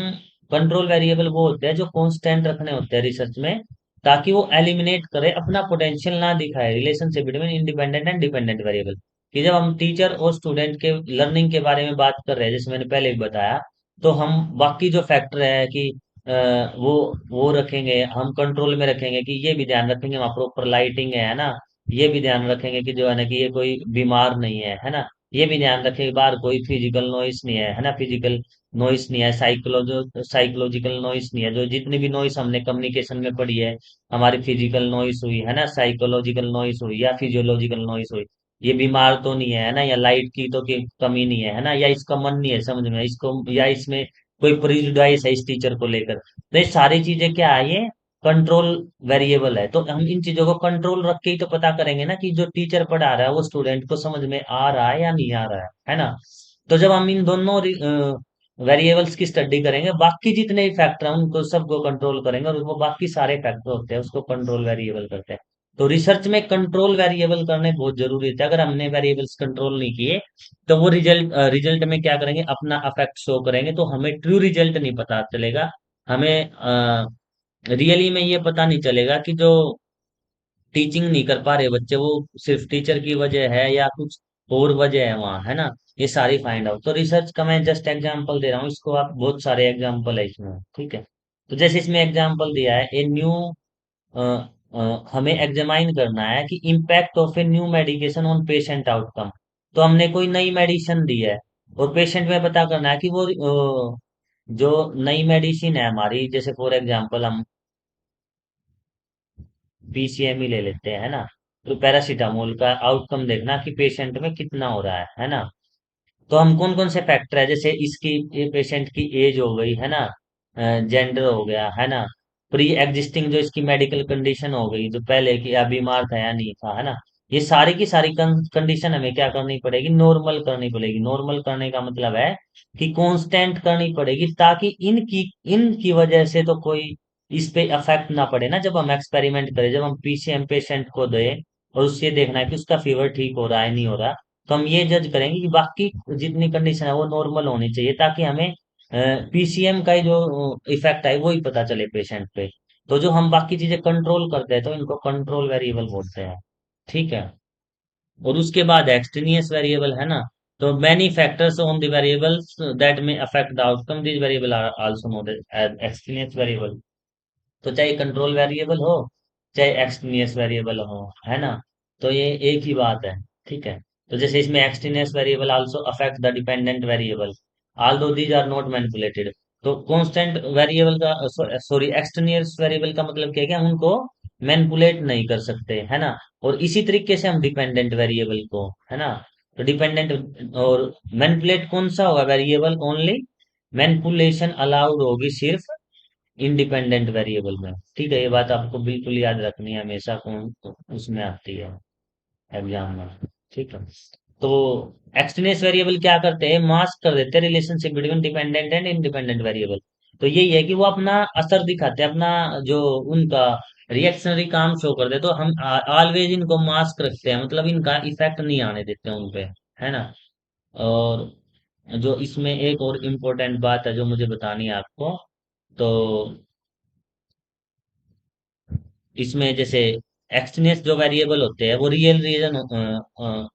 कंट्रोल वेरिएबल वो होते हैं जो कांस्टेंट रखने होते हैं रिसर्च में, ताकि वो एलिमिनेट करे, अपना पोटेंशियल ना दिखाए, relationship between independent and dependent variable. कि जब हम टीचर और स्टूडेंट के लर्निंग के बारे में बात कर रहे हैं, जैसे मैंने पहले भी बताया, तो हम बाकी जो फैक्टर है कि वो रखेंगे, हम कंट्रोल में रखेंगे, कि ये भी ध्यान रखेंगे वहाँ प्रॉपर लाइटिंग है ना, ये भी ध्यान रखेंगे कि जो है ना कि ये कोई बीमार नहीं है ना, ये भी ध्यान रखेंगे बाहर कोई फिजिकल नॉइस नहीं है ना, फिजिकल नॉइस नहीं है, साइकोलॉजिकल नॉइस नहीं है, जो जितनी भी नॉइस हमने कम्युनिकेशन में पढ़ी है, हमारी फिजिकल नॉइस हुई है ना, साइकोलॉजिकल नॉइस हुई या फिजियोलॉजिकल नॉइस हुई, ये बीमार तो नहीं है ना, या लाइट की तो की कमी नहीं है ना, या इसका मन नहीं है समझ में इसको, या इसमें कोई प्रिजुडाइस है इस टीचर को लेकर, तो ये सारी चीजें क्या है, ये कंट्रोल वेरिएबल है। तो हम इन चीजों को कंट्रोल रख के ही तो पता करेंगे ना कि जो टीचर पढ़ा रहा है वो स्टूडेंट को समझ में आ रहा है या नहीं आ रहा है ना। तो जब हम इन दोनों वेरिएबल्स की स्टडी करेंगे, बाकी जितने भी फैक्टर हैं उनको सबको कंट्रोल करेंगे, और वो बाकी सारे फैक्टर होते हैं उसको कंट्रोल वेरिएबल करते हैं। तो रिसर्च में कंट्रोल वेरिएबल करने बहुत जरूरी है। अगर हमने वेरिएबल्स कंट्रोल नहीं किए तो वो रिजल्ट में क्या करेंगे, अपना अफेक्ट शो करेंगे, तो हमें ट्रू रिजल्ट नहीं पता चलेगा। हमें रियली में ये पता नहीं चलेगा कि जो टीचिंग नहीं कर पा रहे बच्चे, वो सिर्फ टीचर की वजह है या कुछ और वजह है वहाँ, है ना। ये सारी फाइंड आउट, तो रिसर्च का मैं जस्ट एग्जांपल दे रहा हूँ, इसको आप बहुत सारे एग्जांपल है इसमें, ठीक है। तो जैसे इसमें एग्जांपल दिया है, ए न्यू, हमें एग्जामाइन करना है कि impact of a new medication on patient outcome. तो हमने कोई नई मेडिसिन दी है और पेशेंट में पता करना है कि वो जो नई मेडिसिन है हमारी, जैसे फॉर एग्जांपल हम पीसीएम ही ले लेते हैं, है ना। तो पैरासीटामोल का आउटकम देखना कि पेशेंट में कितना हो रहा है ना। तो हम कौन कौन से फैक्टर है, जैसे इसकी, ये पेशेंट की एज हो गई है ना, जेंडर हो गया है ना, प्री एग्जिस्टिंग जो इसकी मेडिकल कंडीशन हो गई, जो पहले की या बीमार था या नहीं था, है ना। ये सारी की सारी कंडीशन हमें क्या करनी पड़ेगी, नॉर्मल करनी पड़ेगी। नॉर्मल करने का मतलब है कि कांस्टेंट करनी पड़ेगी, ताकि इनकी वजह से तो कोई इस पे अफेक्ट ना पड़े ना। जब हम एक्सपेरिमेंट करें, जब हम पीसीएम पेशेंट को दें और उससे देखना है कि उसका फीवर ठीक हो रहा है नहीं हो रहा, तो हम ये जज करेंगे कि बाकी जितनी कंडीशन है वो नॉर्मल होनी चाहिए, ताकि हमें पीसीएम का ही जो इफेक्ट है वो ही पता चले पेशेंट पे। तो जो हम बाकी चीजें कंट्रोल करते हैं तो इनको कंट्रोल वेरिएबल बोलते हैं, ठीक है। और उसके बाद एक्सट्रेनियस वेरिएबल है ना। तो many factors on the variables that may affect the outcome, this variable are also known as extraneous variable. तो चाहे कंट्रोल वेरिएबल हो, चाहे एक्सट्रेनियस वेरिएबल हो, है ना, तो ये एक ही बात है, ठीक है। तो जैसे इसमें extraneous variable also affect the dependent variable, although these are not manipulated. तो कांस्टेंट वेरिएबल का, सॉरी, एक्सट्रेनियस वेरिएबल का मतलब क्या है कि हम उनको मैनिपुलेट नहीं कर सकते, है ना। और इसी तरीके से हम डिपेंडेंट वेरिएबल को, है ना, तो डिपेंडेंट और मैनिपुलेट कौन सा होगा वेरिएबल, ओनली मैनिपुलेशन अलाउड होगी सिर्फ इंडिपेंडेंट वेरिएबल में, ठीक है। ये बात आपको बिल्कुल याद रखनी है, हमेशा कौन उसमें आती है एग्जाम में, ठीक है। तो एक्सट्रेनियस वेरिएबल क्या करते हैं, मास्क कर देते हैं relationship between dependent and independent variable. तो यही है कि वो अपना असर दिखाते हैं, अपना जो उनका रिएक्शनरी काम शो करते हैं, तो हम ऑलवेज इनको मास्क रखते हैं, मतलब इनका इफेक्ट नहीं आने देते हैं उनपे, है ना। और जो इसमें एक और इम्पोर्टेंट बात है जो मुझे बतानी है आपको, तो इसमें जैसे एक्सट्रेनियस जो वेरिएबल होते हैं वो real reason,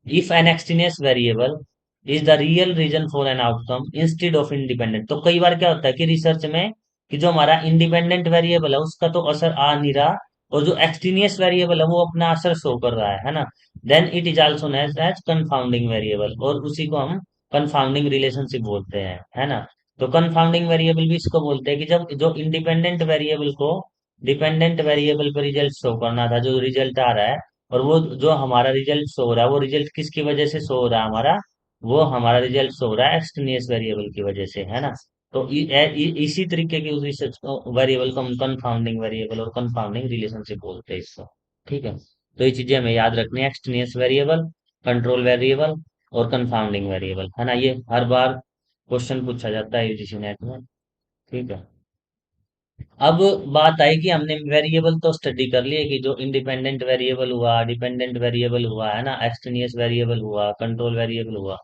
if an extraneous variable is the real reason for an outcome instead of independent. तो कई बार क्या होता है कि रिसर्च में कि जो हमारा इंडिपेंडेंट वेरिएबल है उसका तो असर आ नहीं रहा, और जो एक्सट्रेनियस वेरिएबल है वो अपना असर शो कर रहा है ना। Then it is also known as confounding variable, और उसी को हम कंफाउंडिंग रिलेशनशिप बोलते हैं, है ना। तो कंफाउंडिंग वेरिएबल भी इसको बोलते हैं कि जब जो इंडिपेंडेंट वेरिएबल को डिपेंडेंट वेरिएबल पर रिजल्ट शो करना था, जो रिजल्ट आ रहा है, और वो जो हमारा रिजल्ट शो हो रहा है, वो रिजल्ट किसकी वजह से शो हो रहा है हमारा, वो हमारा रिजल्ट शो हो रहा है एक्सट्रेनियस वेरिएबल की वजह से, है ना। तो इसी तरीके की रिसर्च वेरिएबल को हम कंफाउंडिंग वेरिएबल और कंफाउंडिंग रिलेशनशिप बोलते हैं इसको, ठीक है। तो ये चीजें हमें याद रखनी है, एक्सट्रेनियस वेरिएबल, कंट्रोल वेरिएबल और कंफाउंडिंग वेरिएबल, है ना। ये हर बार क्वेश्चन पूछा जाता है यूजीसी नेट में, ठीक है। अब बात आई कि हमने वेरिएबल तो स्टडी कर लिए कि जो इंडिपेंडेंट वेरिएबल हुआ, डिपेंडेंट वेरिएबल हुआ, है ना, एक्सट्रेनियस वेरिएबल हुआ, कंट्रोल वेरिएबल हुआ,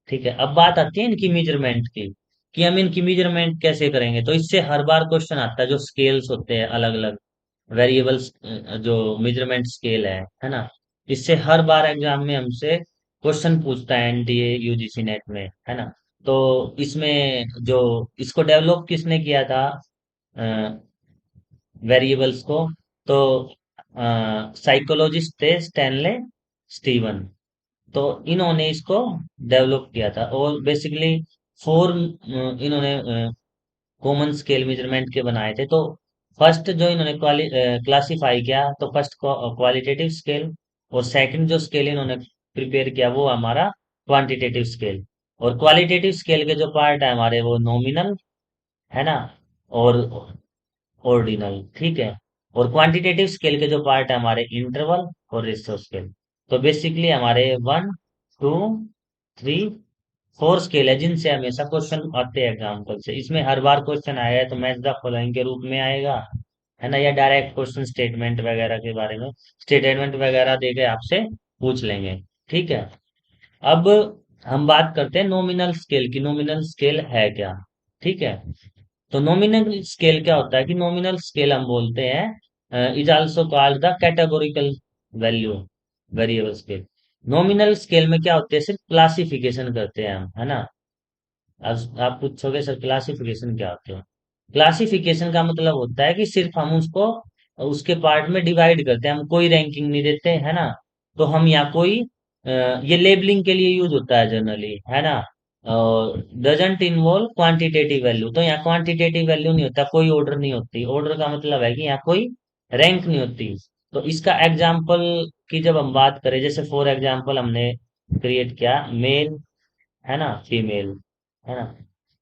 ठीक है। अब बात आती है इनकी मेजरमेंट की, कि हम इनकी मेजरमेंट कैसे करेंगे। तो इससे हर बार क्वेश्चन आता है, जो स्केल्स होते हैं अलग अलग वेरिएबल्स, जो मेजरमेंट स्केल है ना, इससे हर बार एग्जाम में हमसे क्वेश्चन पूछता है एनटीए यूजीसी नेट में, है ना। तो इसमें जो इसको डेवलप किसने किया था वेरिएबल्स को, तो साइकोलॉजिस्ट थे स्टैनले स्टीवन, तो इन्होंने इसको डेवलप किया था। और बेसिकली फोर इन्होंने कॉमन स्केल मेजरमेंट के बनाए थे। तो फर्स्ट जो इन्होंने क्लासिफाई किया, तो फर्स्ट क्वालिटेटिव स्केल, और सेकंड जो स्केल इन्होंने प्रिपेयर किया वो हमारा क्वांटिटेटिव स्केल। और क्वालिटेटिव स्केल के जो पार्ट है हमारे वो नॉमिनल, है ना, और ऑर्डिनल, ठीक है। और क्वांटिटेटिव स्केल के जो पार्ट है हमारे इंटरवल और रेशो स्केल। तो बेसिकली हमारे 1, 2, 3, 4 स्केल है जिनसे हमेशा क्वेश्चन आते हैं एग्जाम्पल से। इसमें हर बार क्वेश्चन आया है तो मैच द फॉलोइंग के रूप में आएगा, है ना, या डायरेक्ट क्वेश्चन स्टेटमेंट वगैरह के बारे में, स्टेटमेंट वगैरह देके आपसे पूछ लेंगे, ठीक है। अब हम बात करते हैं नॉमिनल स्केल की। नॉमिनल स्केल है क्या, ठीक है। तो नॉमिनल स्केल क्या होता है कि नॉमिनल स्केल हम बोलते हैं is also called the categorical value variable scale. Nominal scale में क्या होते हैं, सिर्फ क्लासिफिकेशन करते हैं हम, है ना। अब आप पूछोगे सर क्लासिफिकेशन क्या होते हैं। क्लासिफिकेशन का मतलब होता है कि सिर्फ हम उसको उसके पार्ट में डिवाइड करते हैं, हम कोई रैंकिंग नहीं देते, है ना। तो हम यहाँ कोई ये लेबलिंग के लिए यूज होता है जनरली, है ना। Doesn't involve quantitative value. तो यहाँ क्वांटिटेटिव वैल्यू नहीं होता, कोई ऑर्डर नहीं होती। ऑर्डर का मतलब है कि यहाँ कोई रैंक नहीं होती। तो इसका एग्जाम्पल की जब हम बात करें, जैसे फॉर एग्जाम्पल हमने क्रिएट किया मेल, है ना, फीमेल, है ना।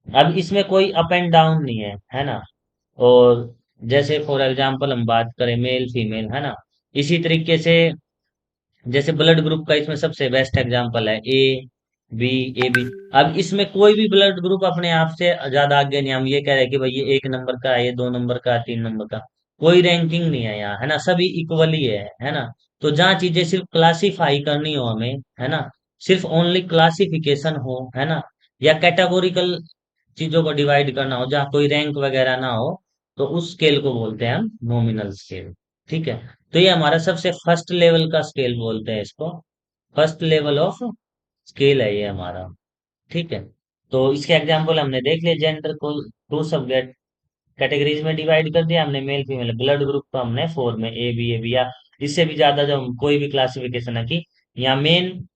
अब इसमें कोई अप एंड डाउन नहीं है ना। और जैसे फॉर एग्जांपल हम बात करें मेल फीमेल, है ना, इसी तरीके से जैसे ब्लड ग्रुप का इसमें सबसे बेस्ट एग्जांपल है ए बी, ए बी। अब इसमें कोई भी ब्लड ग्रुप अपने आप से ज्यादा आगे नहीं, हम ये कह रहे हैं कि भाई ये 1 नंबर का है, ये 2 नंबर का है, 3 नंबर का। कोई रैंकिंग नहीं है यहाँ, है ना, सभी इक्वल ही है ना। तो जहाँ चीजें सिर्फ क्लासीफाई करनी हो हमें, है ना, सिर्फ ओनली क्लासिफिकेशन हो, है ना, या कैटेगोरिकल चीजों को डिवाइड करना हो जहाँ कोई रैंक वगैरह ना हो, तो उस स्केल को बोलते हैं हम नॉमिनल स्केल, ठीक है। तो ये हमारा सबसे फर्स्ट लेवल का स्केल बोलते हैं इसको। फर्स्ट लेवल ऑफ स्केल है ये हमारा, ठीक है। तो इसके एग्जांपल हमने देख लिए, जेंडर को टू सब्जेक्ट कैटेगरीज में डिवाइड कर दिया हमने, मेल फीमेल। ब्लड ग्रुप को हमने 4 में ए बी, या इससे भी ज्यादा जो हम कोई भी क्लासिफिकेशन है कि यहाँ मेन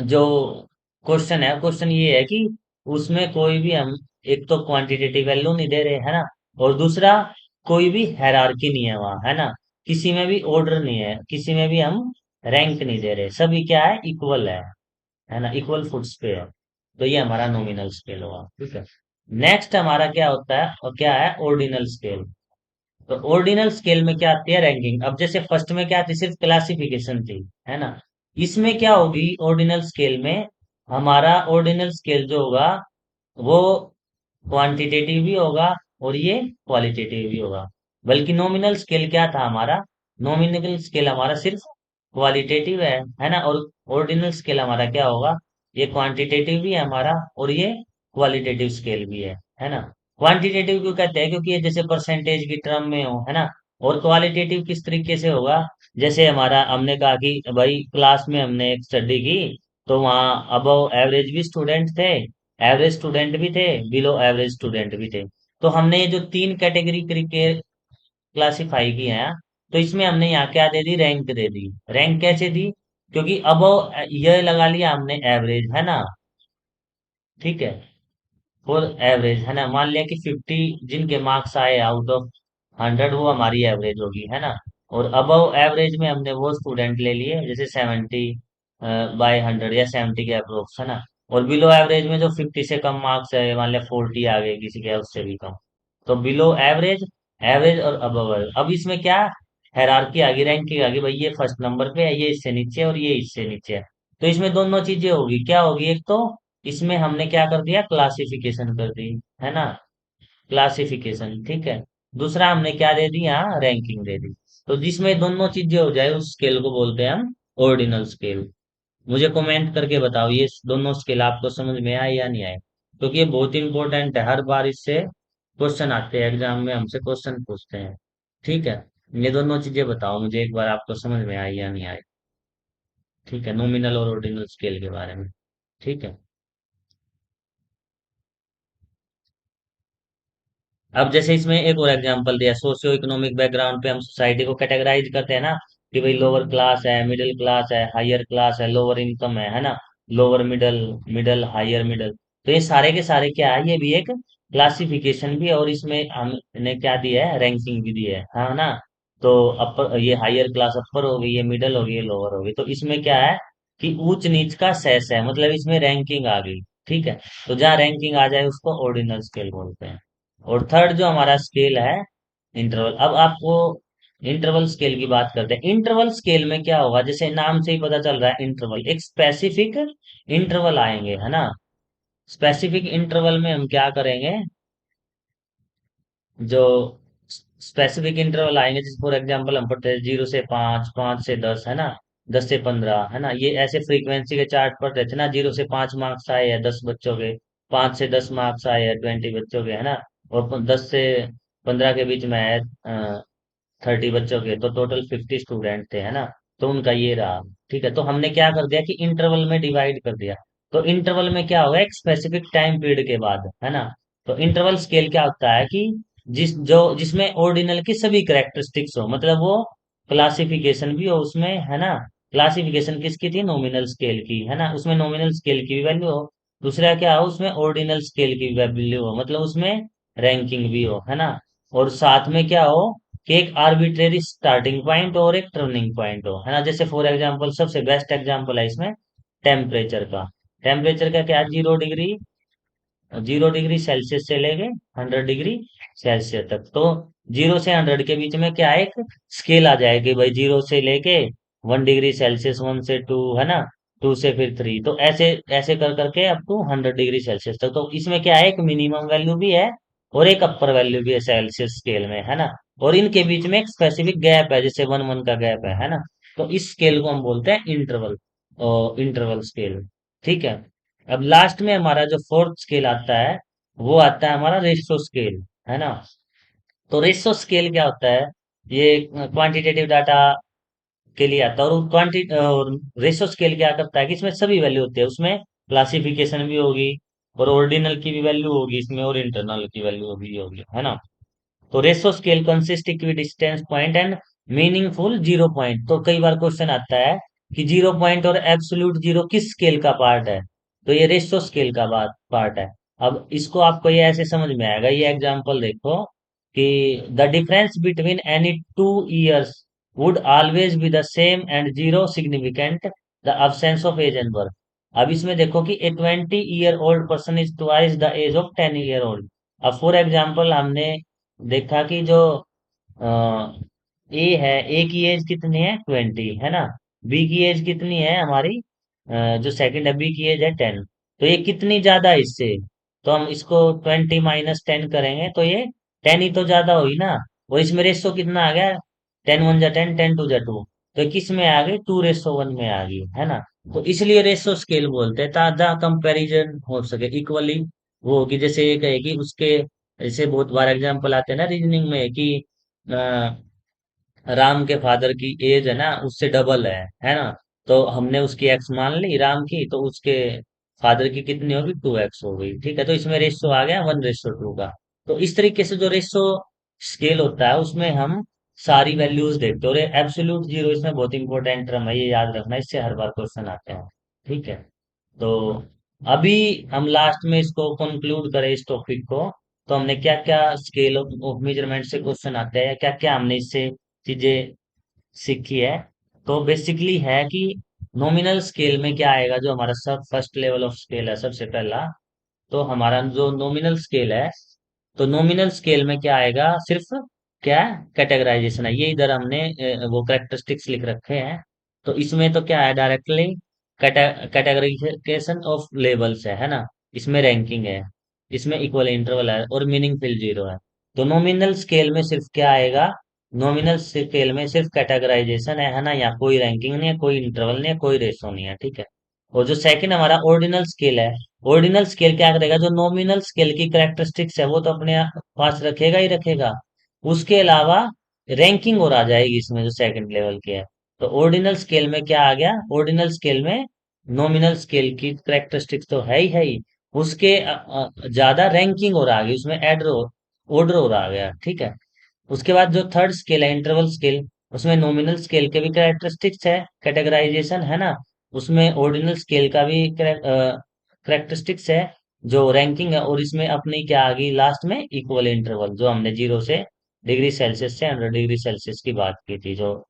जो क्वेश्चन है, क्वेश्चन ये है कि उसमें कोई भी हम एक तो क्वांटिटेटिव वैल्यू नहीं दे रहे, है ना, और दूसरा कोई भी हायरार्की नहीं है वहाँ, है ना, किसी में भी ऑर्डर नहीं है, किसी में भी हम रैंक नहीं दे रहे, सभी क्या है, इक्वल है ना, इक्वल फुट्स पे है। तो ये हमारा नॉमिनल स्केल हुआ, ठीक है। नेक्स्ट हमारा क्या होता है, और क्या है, ऑर्डिनल स्केल। तो ऑर्डिनल स्केल में क्या आती है, रैंकिंग। अब जैसे फर्स्ट में क्या थी, सिर्फ क्लासिफिकेशन थी, है ना। इसमें क्या होगी ऑर्डिनल स्केल में, हमारा ऑर्डिनल स्केल जो होगा वो क्वांटिटेटिव भी होगा और ये क्वालिटेटिव भी होगा। बल्कि नॉमिनल स्केल क्या था हमारा, नॉमिनल स्केल हमारा सिर्फ क्वालिटेटिव है ना। और ऑर्डिनल स्केल हमारा क्या होगा, ये क्वांटिटेटिव भी है हमारा और ये क्वालिटेटिव स्केल भी है ना। क्वांटिटेटिव क्यों कहते हैं, क्योंकि ये जैसे परसेंटेज की टर्म में हो, है ना। और क्वालिटेटिव किस तरीके से होगा, जैसे हमारा हमने कहा कि भाई क्लास में हमने एक स्टडी की, तो वहाँ अबव एवरेज भी स्टूडेंट थे, एवरेज स्टूडेंट भी थे, बिलो एवरेज स्टूडेंट भी थे। तो हमने ये जो 3 कैटेगरी करके क्लासिफाई किए हैं, तो इसमें हमने यहाँ क्या दे दी, रैंक दे दी। रैंक कैसे दी, क्योंकि अबव ये लगा लिया हमने एवरेज, है ना, ठीक है, फॉर एवरेज, है ना। मान लिया कि 50 जिनके मार्क्स आए आउट ऑफ 100 वो हमारी एवरेज होगी, है ना। और अबव एवरेज में हमने वो स्टूडेंट ले लिए जैसे 70/100 या 70 के अप्रोक्स, है ना। और बिलो एवरेज में जो 50 से कम मार्क्स है, मान लिया 40 आ गए किसी के, उससे भी कम। तो बिलो एवरेज, एवरेज और अबव एवरेज। अब इसमें क्या हायरार्की आ गई, रैंकिंग आ गई, भाई ये फर्स्ट नंबर पे है, ये इससे नीचे है और ये इससे नीचे है। तो इसमें दोनों चीजें होगी, क्या होगी, एक तो इसमें हमने क्या कर दिया, क्लासिफिकेशन कर दी, है ना, क्लासिफिकेशन, ठीक है। दूसरा हमने क्या दे दी, यहाँ रैंकिंग दे दी। तो जिसमें दोनों चीजें हो जाए उस स्केल को बोलते हैं हम ऑर्डिनल स्केल। मुझे कमेंट करके बताओ ये दोनों स्केल आपको समझ में आए या नहीं आए, क्योंकि ये बहुत इंपॉर्टेंट है, हर बार इससे क्वेश्चन आते हैं एग्जाम में, हमसे क्वेश्चन पूछते हैं, ठीक है। ये दोनों चीजें बताओ मुझे एक बार, आपको समझ में आई या नहीं आई, ठीक है, नॉमिनल और ऑर्डिनल स्केल के बारे में, ठीक है। अब जैसे इसमें एक और एग्जांपल दिया, सोशियो इकोनॉमिक बैकग्राउंड पे हम सोसाइटी को कैटेगराइज करते हैं ना, कि भाई लोअर क्लास है, मिडिल क्लास है, हायर क्लास है, लोअर इनकम है ना, lower middle, middle higher middle. तो ये सारे के सारे क्या है, ये भी एक क्लासिफिकेशन भी है, और इसमें हमने क्या दिया है, रैंकिंग भी दी है, हाँ ना। तो अपर, ये हायर क्लास अपर हो गई, ये मिडल हो गई, ये लोअर हो गई, तो इसमें क्या है कि ऊंच नीच का सेस है, मतलब इसमें रैंकिंग आ गई। ठीक है, तो जहाँ रैंकिंग आ जाए उसको ऑर्डिनल स्केल बोलते हैं। और थर्ड जो हमारा स्केल है, इंटरवल। अब आपको इंटरवल स्केल की बात करते हैं। इंटरवल स्केल में क्या होगा, जैसे नाम से ही पता चल रहा है, इंटरवल एक स्पेसिफिक इंटरवल आएंगे, है ना। स्पेसिफिक इंटरवल में हम क्या करेंगे, जो स्पेसिफिक इंटरवल आएंगे, जैसे फॉर एग्जांपल हम पढ़ते हैं 0 से 5, 5 से 10, है ना, 10 से 15, है ना, ये ऐसे फ्रीक्वेंसी के चार्ट पर रहते हैं ना। 0 से 5 मार्क्स आए हैं 10 बच्चों के, 5 से 10 मार्क्स आए हैं 20 बच्चों के, है ना, और 10 से 15 के बीच में है 30 बच्चों के, तो टोटल 50 स्टूडेंट थे, है ना। तो उनका ये रहा। ठीक है, तो हमने क्या कर दिया कि इंटरवल में डिवाइड कर दिया। तो इंटरवल में क्या होगा, एक स्पेसिफिक टाइम पीरियड के बाद, है ना। तो इंटरवल स्केल क्या होता है कि जिसमें ऑर्डिनल की सभी करेक्टरिस्टिक्स हो, मतलब वो क्लासिफिकेशन भी हो उसमें, है ना। क्लासिफिकेशन किसकी थी, नॉमिनल स्केल की, है ना, उसमें नॉमिनल स्केल की भी वैल्यू हो। दूसरा क्या हो, उसमें ऑर्डिनल स्केल की भी वैल्यू हो, मतलब उसमें रैंकिंग भी हो, है ना। और साथ में क्या हो कि एक आर्बिट्रेरी स्टार्टिंग पॉइंट और एक टर्निंग पॉइंट हो, है ना। जैसे फॉर एग्जांपल सबसे बेस्ट एग्जांपल है इसमें टेम्परेचर का। टेम्परेचर का क्या, 0 डिग्री, 0 डिग्री सेल्सियस से लेके 100 डिग्री सेल्सियस तक। तो 0 से 100 के बीच में क्या है, एक स्केल आ जाएगी भाई, 0 से लेके 1 डिग्री सेल्सियस, 1 से 2, है ना, 2 से फिर 3, तो ऐसे ऐसे कर करके अप टू 100 डिग्री सेल्सियस तक। तो इसमें क्या है, एक मिनिमम वैल्यू भी है और एक अपर वैल्यू भी है सेल्सियस स्केल में, है ना। और इनके बीच में एक स्पेसिफिक गैप है, जैसे 1 1 का गैप है ना। तो इस स्केल को हम बोलते हैं इंटरवल, और इंटरवल स्केल। ठीक है, अब लास्ट में हमारा जो फोर्थ स्केल आता है, वो आता है हमारा रेशो स्केल, है ना। तो रेशो स्केल क्या होता है, ये क्वांटिटेटिव डाटा के लिए आता है। और क्वांटि और रेशो स्केल क्या करता है कि इसमें सभी वैल्यू होती है, उसमें क्लासिफिकेशन भी होगी, और ऑर्डिनल की भी वैल्यू होगी इसमें, और इंटरनल की वैल्यू भी होगी, है ना। तो ratio scale consist equidistance point and meaningful zero point. तो कई बार क्वेश्चन आता है कि जीरो पॉइंट और एब्सोल्यूट जीरो किस स्केल का पार्ट है, तो ये रेशो स्केल का पार्ट है। अब इसको आपको ये ऐसे समझ में आएगा, ये एग्जांपल देखो कि the difference between any two years would always be the same and zero significant the absence of age and birth. अब इसमें देखो कि a 20 year old person is twice the age of 10 year old. अब फॉर एग्जाम्पल हमने देखा कि जो ए है, ए की एज कितनी है, 20, है ना। बी की एज कितनी है हमारी, जो सेकंड है, बी की एज है 10। तो ये कितनी ज्यादा है इससे, तो हम इसको 20 - 10 करेंगे, तो ये 10 ही तो ज्यादा हुई ना। और इसमें रेशो कितना आ गया, 10 1 जा 10, 10 2 जा 2, तो किस में आ गई, 2:1 में आ गई, है ना। तो इसलिए रेशो स्केल बोलते हैं, ताजा कंपैरिजन हो सके इक्वली। वो होगी, जैसे ये कहे कि उसके, जैसे बहुत बार एग्जांपल आते हैं ना रीजनिंग में कि राम के फादर की एज है ना उससे डबल है ना। तो हमने उसकी एक्स मान ली राम की, तो उसके फादर की कितनी होगी, 2x हो गई। ठीक है, तो इसमें रेशो आ गया 1:2 का। तो इस तरीके से जो रेशो स्केल होता है उसमें हम सारी वैल्यूज देखते हैं। और एब्सोल्यूट जीरो इसमें बहुत इंपॉर्टेंट टर्म है, ये याद रखना, इससे हर बार क्वेश्चन आते हैं। ठीक है, तो अभी हम लास्ट में इसको कंक्लूड करें इस टॉपिक को। तो हमने क्या क्या स्केल ऑफ मेजरमेंट से क्वेश्चन आते हैं, क्या क्या हमने इससे चीजें सीखी है। तो बेसिकली है कि नॉमिनल स्केल में क्या आएगा, जो हमारा सब फर्स्ट लेवल ऑफ स्केल है सबसे पहला। तो हमारा जो नॉमिनल स्केल है, तो नॉमिनल स्केल में क्या आएगा, सिर्फ क्या कैटेगराइजेशन है, ये इधर हमने वो करेक्टरिस्टिक्स लिख रखे हैं। तो इसमें तो क्या है, डायरेक्टली कैटेगराइजेशन ऑफ लेवल्स है ना। इसमें रैंकिंग है, इसमें इक्वल इंटरवल है, और मीनिंगफुल जीरो है। तो नॉमिनल स्केल में सिर्फ क्या आएगा, नॉमिनल स्केल में सिर्फ कैटेगराइजेशन है ना, यहाँ कोई रैंकिंग नहीं है, कोई इंटरवल नहीं है, कोई रेशो नहीं है। ठीक है, और जो सेकंड हमारा ऑर्डिनल स्केल है, ऑर्डिनल स्केल क्या करेगा, जो नॉमिनल स्केल की कैरेक्टरिस्टिक्स है वो तो अपने पास रखेगा ही रखेगा, उसके अलावा रैंकिंग और आ जाएगी इसमें, जो सेकंड लेवल की है। तो ऑर्डिनल स्केल में क्या आ गया, ऑर्डिनल स्केल में नॉमिनल स्केल की कैरेक्टरिस्टिक्स तो है ही, उसके ज्यादा रैंकिंग और आ गई, उसमें एडर ऑर्डर और आ गया। ठीक है, उसके बाद जो थर्ड स्केल है, इंटरवल स्केल, उसमें नॉमिनल स्केल के भी कैरेक्टरिस्टिक्स है, कैटेगराइजेशन है ना, उसमें ऑर्डिनल स्केल का भी करेक्टरिस्टिक्स है, जो रैंकिंग है, और इसमें अपनी क्या आ गई लास्ट में, इक्वल इंटरवल, जो हमने 0 से डिग्री सेल्सियस से 100 डिग्री सेल्सियस की बात की थी, जो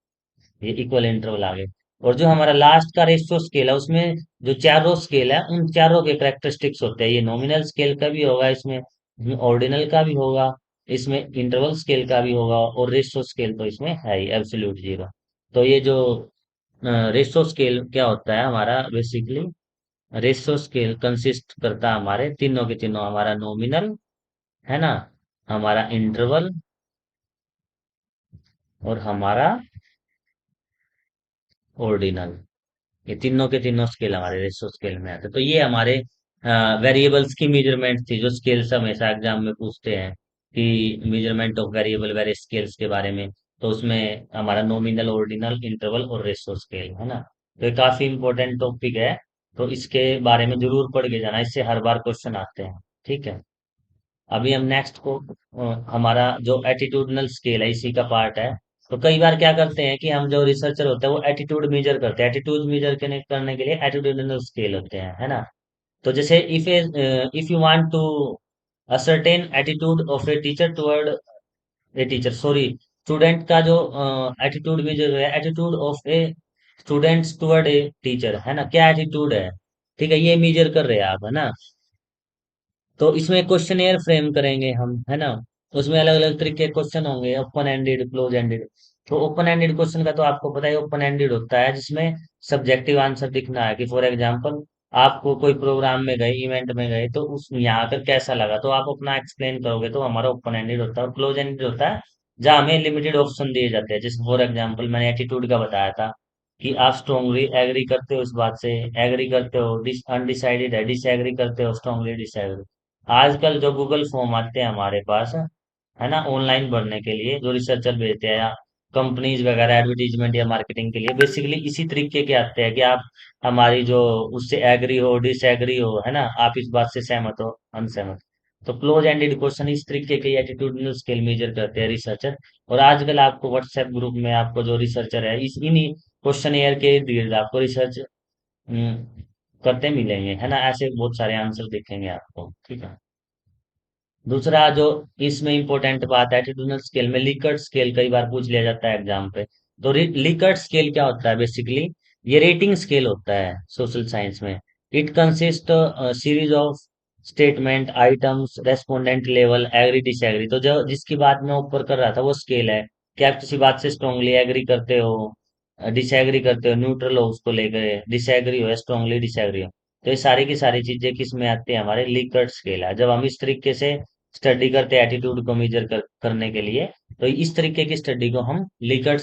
ये इक्वल इंटरवल आ गए। और जो हमारा लास्ट का रेशियो स्केल है, उसमें जो चारों स्केल है, उन चारों के करेक्टरिस्टिक्स होते हैं। ये नॉमिनल स्केल का भी होगा, इसमें ऑर्डिनल का भी होगा, इसमें इंटरवल स्केल का भी होगा, और रेशियो स्केल तो इसमें है ही एब्सोल्यूट जीरो। तो ये जो रेशो स्केल क्या होता है हमारा, बेसिकली रेशो स्केल कंसिस्ट करता है हमारे तीनों के तीनों, हमारा नॉमिनल है ना, हमारा इंटरवल, और हमारा ऑर्डिनल। ये तीनों के तीनों स्केल हमारे रेशो स्केल में आते हैं। तो ये हमारे वेरिएबल्स की मेजरमेंट थी, जो स्केल्स हमेशा एग्जाम में पूछते हैं कि measurement of variable various scales के बारे में। तो उसमें हमारा नॉमिनल, ऑर्डिनल, इंटरवल और रेशो स्केल है ना। तो ये काफी इंपॉर्टेंट टॉपिक है, तो इसके बारे में जरूर पढ़ के जाना, इससे हर बार क्वेश्चन आते हैं। ठीक है। अभी हम नेक्स्ट को हमारा जो एटीट्यूडनल स्केल है, इसी का पार्ट है। तो कई बार क्या करते हैं कि हम जो रिसर्चर होते हैं वो एटीट्यूड मेजर करते हैं, एटीट्यूड मेजर करने के लिए एटीट्यूडनल स्केल होते हैं, है ना। तो जैसे if you want to ascertain attitude of a teacher toward a teacher, sorry, student का जो एटीट्यूड मेजर है, attitude of a students toward a teacher, है ना, क्या एटीट्यूड है, ठीक है, ये मेजर कर रहे हैं आप, है ना। तो इसमें क्वेश्चन एयर फ्रेम करेंगे हम, है ना। उसमें अलग अलग तरीके के क्वेश्चन होंगे, ओपन एंडेड, क्लोज एंडेड। तो ओपन एंडेड क्वेश्चन का तो आपको पता है, ओपन एंडेड होता है जिसमें सब्जेक्टिव आंसर दिखना है, कि फॉर एग्जांपल आपको कोई प्रोग्राम में गए, इवेंट में गए, तो उस यहाँ आकर कैसा लगा, तो आप अपना एक्सप्लेन करोगे, तो हमारा ओपन एंडेड होता है। और क्लोज एंडेड होता है जहाँ हमें लिमिटेड ऑप्शन दिए जाते हैं, जैसे फॉर एग्जाम्पल मैंने एटीट्यूड का बताया था कि आप स्ट्रोंगली एग्री करते हो इस बात से, एग्री करते हो, डिस अनडिसाइडेड है, डिसएग्री करते हो, स्ट्रांगली डिसएग्री। आजकल जो गूगल फॉर्म आते हैं हमारे पास, है ना, ऑनलाइन भरने के लिए, जो रिसर्चर भेजते हैं, या कंपनीज वगैरह एडवर्टीजमेंट या मार्केटिंग के लिए, बेसिकली इसी तरीके के आते हैं कि आप हमारी जो उससे एग्री हो, डिसएग्री हो, है ना, आप इस बात से सहमत हो, अनसहमत। तो क्लोज एंडेड क्वेश्चन इस तरीके के एटीट्यूडनल स्केल मेजर करते हैं रिसर्चर। और आजकल आपको व्हाट्सएप ग्रुप में आपको जो रिसर्चर है, इस इन्हीं क्वेश्चन एयर के इर्द गिर्द आपको रिसर्च करते मिलेंगे, है ना, ऐसे बहुत सारे आंसर दिखेंगे आपको। ठीक है। दूसरा जो इसमें इंपॉर्टेंट बात है, एटीट्यूडनल स्केल में लिकर्ट स्केल कई बार पूछ लिया जाता है एग्जाम पे। तो लिकर्ट स्केल क्या होता है, बेसिकली ये रेटिंग स्केल होता है सोशल साइंस में। It consist series of statement, items, respondent level, agree disagree. तो जो जिसकी बात मैं ऊपर कर रहा था वो स्केल है कि आप किसी बात से स्ट्रांगली एग्री करते हो, डिसएग्री करते हो, न्यूट्रल हो उसको लेकर, डिसएग्री हो, स्ट्रांगली डिसएग्री हो। तो ये सारी की सारी चीजें किस में आती है, हमारे लिकर्ट स्केल है। जब हम इस तरीके से स्टडी करते हैं एटीट्यूड को मेजर करने के लिए, तो इस तरीके की स्टडी को हम लिकर्ट,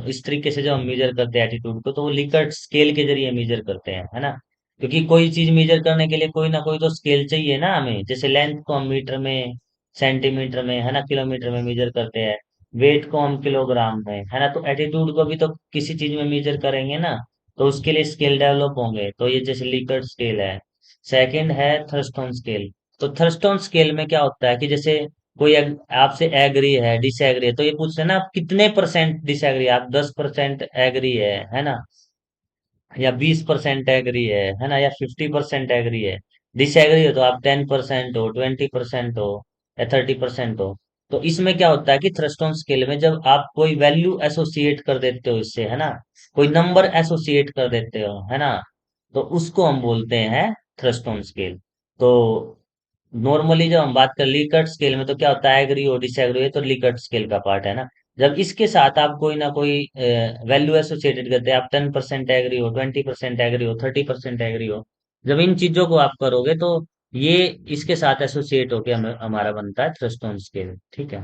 इस तरीके से जब हम मेजर करते हैं एटीट्यूड को, तो वो लिकर्ट स्केल के जरिए मेजर करते हैं, है ना। क्योंकि कोई चीज मेजर करने के लिए कोई ना कोई तो स्केल चाहिए ना हमें। जैसे लेंथ को हम मीटर में, सेंटीमीटर में, है ना, किलोमीटर में मेजर करते हैं, वेट को हम किलोग्राम में, है ना। तो एटीट्यूड को भी तो किसी चीज में मेजर करेंगे ना, तो उसके लिए स्केल डेवलप होंगे। तो ये जैसे लीकर्ट स्केल है। सेकंड है थर्स्टोन स्केल। तो थर्स्टोन स्केल में क्या होता है कि जैसे कोई आपसे एग्री है, डिसएग्री है, तो ये पूछते हैं ना, आप कितने परसेंट डिसएग्री, आप 10% एग्री है ना, या 20% एग्री है ना, या 50% एग्री है। डिसएग्री हो तो आप 10% हो, 20% हो, या 30% हो। तो इसमें क्या होता है कि थ्रस्टोन स्केल में जब आप कोई वैल्यू एसोसिएट कर देते हो इससे, है ना, कोई नंबर एसोसिएट कर देते हो, है ना, तो उसको हम बोलते हैं थ्रस्टोन स्केल। तो नॉर्मली जब हम बात कर लीकर्ट स्केल में, तो क्या होता है, एग्री हो, डिसएग्री हो, तो लीकर्ट स्केल का पार्ट है ना। जब इसके साथ आप कोई ना कोई वैल्यू एसोसिएटेड करते हैं, आप 10% एग्री हो, 20% एग्री हो, 30% एग्री हो, जब इन चीजों को आप करोगे, तो ये इसके साथ एसोसिएट होके हमारा बनता है थ्रस्टोन स्केल। ठीक है।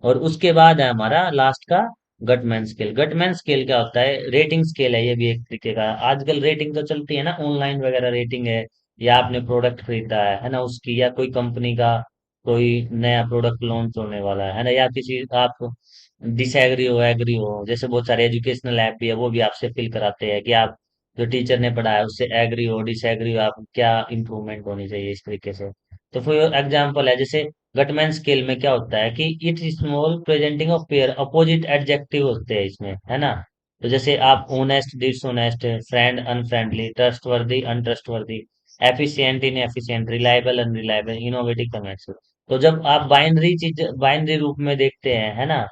और उसके बाद है हमारा लास्ट का गटमैन स्केल। गटमैन स्केल क्या होता है, रेटिंग स्केल है, ये भी एक तरीके का। आजकल रेटिंग तो चलती है ना, ऑनलाइन वगैरह रेटिंग है, या आपने प्रोडक्ट खरीदा है ना, उसकी, या कोई कंपनी का कोई नया प्रोडक्ट लॉन्च होने वाला है ना, या किसी आप डिसएग्री हो, एग्री हो, जैसे बहुत सारे एजुकेशनल ऐप भी है, वो भी आपसे फिल कराते हैं कि आप जो टीचर ने पढ़ाया उससे एग्री हो, डिसएग्री हो, आप क्या इंप्रूवमेंट होनी चाहिए, इस तरीके से। तो फॉर एग्जांपल है, जैसे गटमैन स्केल में क्या होता है कि it small presenting of pair, opposite adjective होते हैं इसमें, है ना। तो जैसे आप honest, dishonest, friend, unfriendly, trustworthy, untrustworthy, efficient inefficient, reliable unreliable, innovative conventional. तो जब आप बाइनरी रूप में देखते हैं, है ना,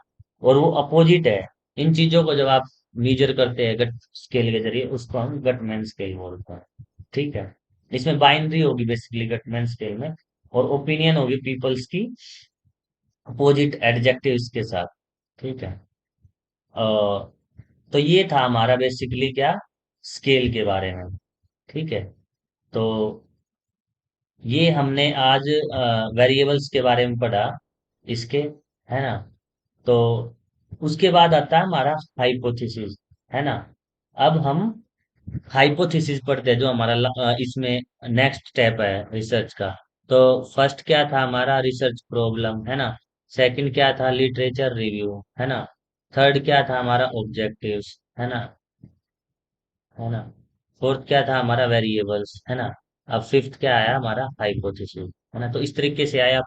और वो अपोजिट है, इन चीजों को जब आप मीजर करते हैं गट स्केल के जरिए, उसको हम गटमैन स्केल बोलते हैं। ठीक है। इसमें बाइनरी होगी बेसिकली गटमैन स्केल में, और ओपिनियन होगी पीपल्स की अपोजिट एडजेक्टिव्स के साथ। ठीक है। अ, तो ये था हमारा बेसिकली क्या, स्केल के बारे में। ठीक है। तो ये हमने आज वेरिएबल्स के बारे में पढ़ा इसके, है ना। तो उसके बाद आता है हमारा हाइपोथेसिस, है ना। अब हम हाइपोथेसिस पढ़ते हैं, जो हमारा इसमें नेक्स्ट स्टेप है रिसर्च का। तो फर्स्ट क्या था हमारा, रिसर्च प्रॉब्लम, है ना। सेकंड क्या था, लिटरेचर रिव्यू, है ना। थर्ड क्या था हमारा, ऑब्जेक्टिव्स, है ना, है ना। फोर्थ क्या था हमारा, वेरिएबल्स, है ना। अब फिफ्थ क्या आया हमारा, हाइपोथेसिस, है ना। तो इस तरीके से आया, आप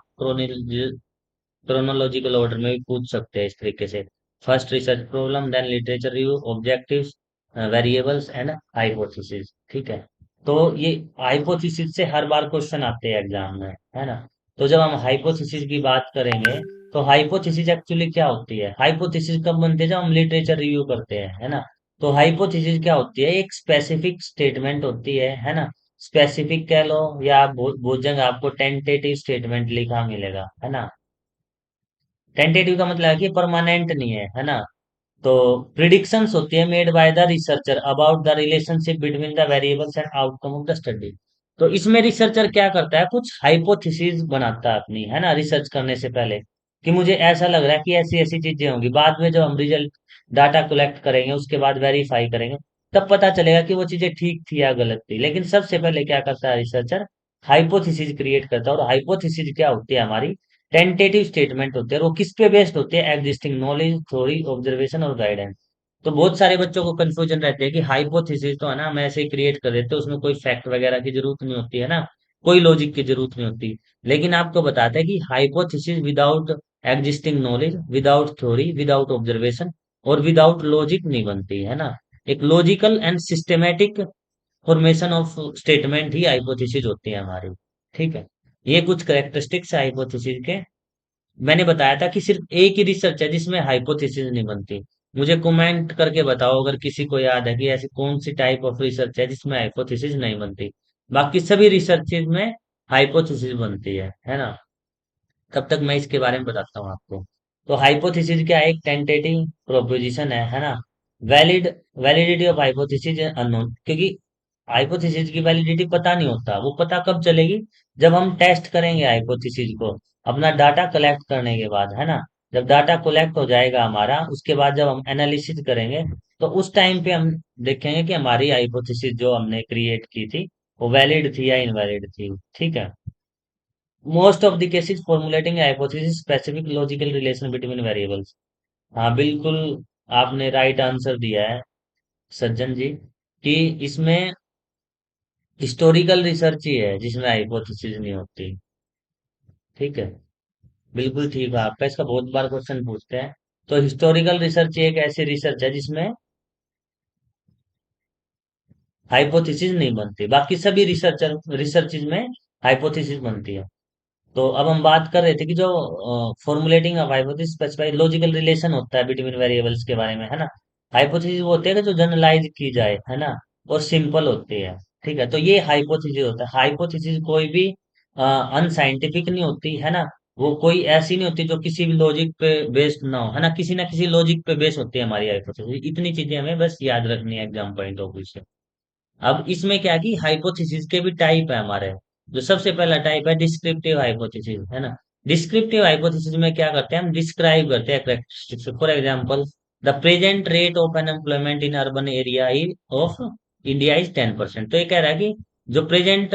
क्रोनोलॉजिकल ऑर्डर में भी पूछ सकते हैं इस तरीके से। First research problem, then literature review, objectives, variables and hypothesis. ठीक है। तो ये हाइपोथेसिस से हर बार क्वेश्चन आते हैं एग्जाम में, है ना। तो जब हम हाइपोथेसिस की बात करेंगे, तो हाइपोथेसिस एक्चुअली क्या होती है, हाइपोथेसिस कब बनते हैं, जब हम लिटरेचर रिव्यू करते हैं, है ना। तो हाइपोथेसिस क्या होती है, एक स्पेसिफिक स्टेटमेंट होती है ना। स्पेसिफिक कह लो, या आप बहुत जगह आपको टेंटेटिव स्टेटमेंट लिखा मिलेगा, है ना। टेंटेटिव का मतलब है कि परमानेंट नहीं है ना। तो प्रिडिक्शंस होती है made by the researcher about the relationship between the variables and outcome of the study. तो इसमें रिसर्चर क्या करता है, कुछ हाइपोथेसिस बनाता है अपनी, है ना, रिसर्च करने से पहले, कि मुझे ऐसा लग रहा है कि ऐसी ऐसी चीजें होंगी। बाद में जब हम रिजल्ट डाटा कलेक्ट करेंगे, उसके बाद वेरीफाई करेंगे, तब पता चलेगा कि वो चीजें ठीक थी या गलत थी। लेकिन सबसे पहले क्या करता है रिसर्चर, हाइपोथेसिस क्रिएट करता है। और हाइपोथेसिस क्या होती है हमारी, टेंटेटिव स्टेटमेंट होते हैं। और वो किस पे बेस्ड होते हैं, एग्जिस्टिंग नॉलेज, थ्योरी, ऑब्जर्वेशन और गाइडेंस। तो बहुत सारे बच्चों को कंफ्यूजन रहते हैं कि हाइपोथेसिस तो है ना, हम ऐसे ही क्रिएट कर देते हैं, उसमें कोई फैक्ट वगैरह की जरूरत नहीं होती, है ना, कोई लॉजिक की जरूरत नहीं होती। लेकिन आपको बताते हैं कि hypothesis without existing knowledge, without theory, without observation और विदाउट लॉजिक नहीं बनती, है ना। एक logical and systematic formation of statement he hypothesis होती है हमारी। ठीक है। ये कुछ करेक्टरिस्टिक्स है हाइपोथेसिस के। मैंने बताया था कि सिर्फ एक ही रिसर्च है जिसमें हाइपोथेसिस नहीं बनती। मुझे कमेंट करके बताओ अगर किसी को याद है कि ऐसी कौन सी टाइप ऑफ रिसर्च है जिसमें हाइपोथेसिस नहीं बनती। बाकी सभी रिसर्चेज में हाइपोथेसिस बनती है ना। तब तक मैं इसके बारे में बताता हूँ आपको। तो हाइपोथेसिस क्या है, एक टेंटेटिव प्रोपोजिशन है ना। Valid validity of hypothesis unknown, क्योंकि हाइपोथेसिस की वैलिडिटी पता नहीं होता। वो पता कब चलेगी, जब हम टेस्ट करेंगे हाइपोथेसिस को, अपना डाटा कलेक्ट करने के बाद, है ना। जब डाटा कलेक्ट हो जाएगा हमारा, उसके बाद जब हम एनालिसिस करेंगे, तो उस टाइम पे हम देखेंगे कि हमारी हाइपोथेसिस जो हमने क्रिएट की थी, वो वैलिड थी या इनवैलिड थी। ठीक है। Most of the cases formulating hypothesis specific logical relation between variables. हाँ बिल्कुल, आपने राइट आंसर दिया है सज्जन जी, कि इसमें हिस्टोरिकल रिसर्च ही है जिसमें हाइपोथेसिस नहीं होती। ठीक है। बिल्कुल ठीक है आपका, इसका बहुत बार क्वेश्चन पूछते हैं। तो हिस्टोरिकल रिसर्च एक ऐसी रिसर्च है जिसमें हाइपोथेसिस नहीं बनती। बाकी सभी रिसर्चेज में हाइपोथेसिस बनती है। तो अब हम बात कर रहे थे कि जो formulating of hypothesis specify logical relation होता है बिटवीन वेरिएबल्स के बारे में, है ना। हाइपोथेसिस वो होते हैं कि जो जनरलाइज की जाए, है ना, और सिंपल होती है। ठीक है। तो ये हाइपोथेसिस होता है। हाइपोथेसिस कोई भी अनसाइंटिफिक नहीं होती, है ना। वो कोई ऐसी नहीं होती जो किसी भी लॉजिक पे बेस्ड ना हो, है ना किसी लॉजिक पे बेस्ड होती है हमारी हाइपोथेसिस। इतनी चीजें हमें बस याद रखनी है एग्जाम पॉइंट ऑफ व्यू से। अब इसमें क्या है कि हाइपोथेसिस के भी टाइप है हमारे। जो सबसे पहला टाइप है डिस्क्रिप्टिव हाइपोथेसिस, है ना। डिस्क्रिप्टिव हाइपोथेसिस में क्या करते हैं, हम डिस्क्राइब करते हैं characteristics। For example, the present rate of unemployment in urban area of India is 10%। तो ये कह रहा है कि जो प्रेजेंट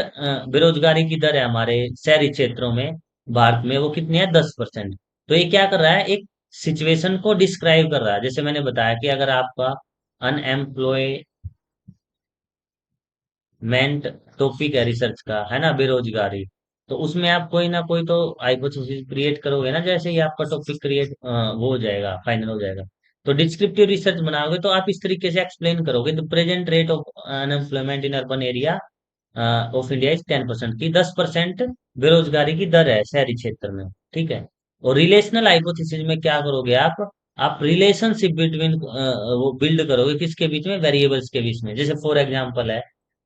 बेरोजगारी की दर है हमारे शहरी क्षेत्रों में भारत में, वो कितनी है, 10%। तो ये क्या कर रहा है, एक सिचुएशन को डिस्क्राइब कर रहा है। जैसे मैंने बताया कि अगर आपका अनएम्प्लॉय मेंट टॉपिक है रिसर्च का, है ना, बेरोजगारी, तो उसमें आप कोई ना कोई तो हाइपोथेसिस क्रिएट करोगे ना। जैसे ही आपका टॉपिक क्रिएट वो हो जाएगा, फाइनल हो जाएगा, तो डिस्क्रिप्टिव रिसर्च बनाओगे तो आप इस तरीके से एक्सप्लेन करोगे the present rate of unemployment in urban area of India is 10% की, 10% बेरोजगारी की दर है शहरी क्षेत्र में। ठीक है। और रिलेशनल हाइपोथेसिस में क्या करोगे आप रिलेशनशिप बिटवीन वो बिल्ड करोगे किसके बीच में, वेरिएबल्स के बीच में। जैसे फॉर एग्जांपल है,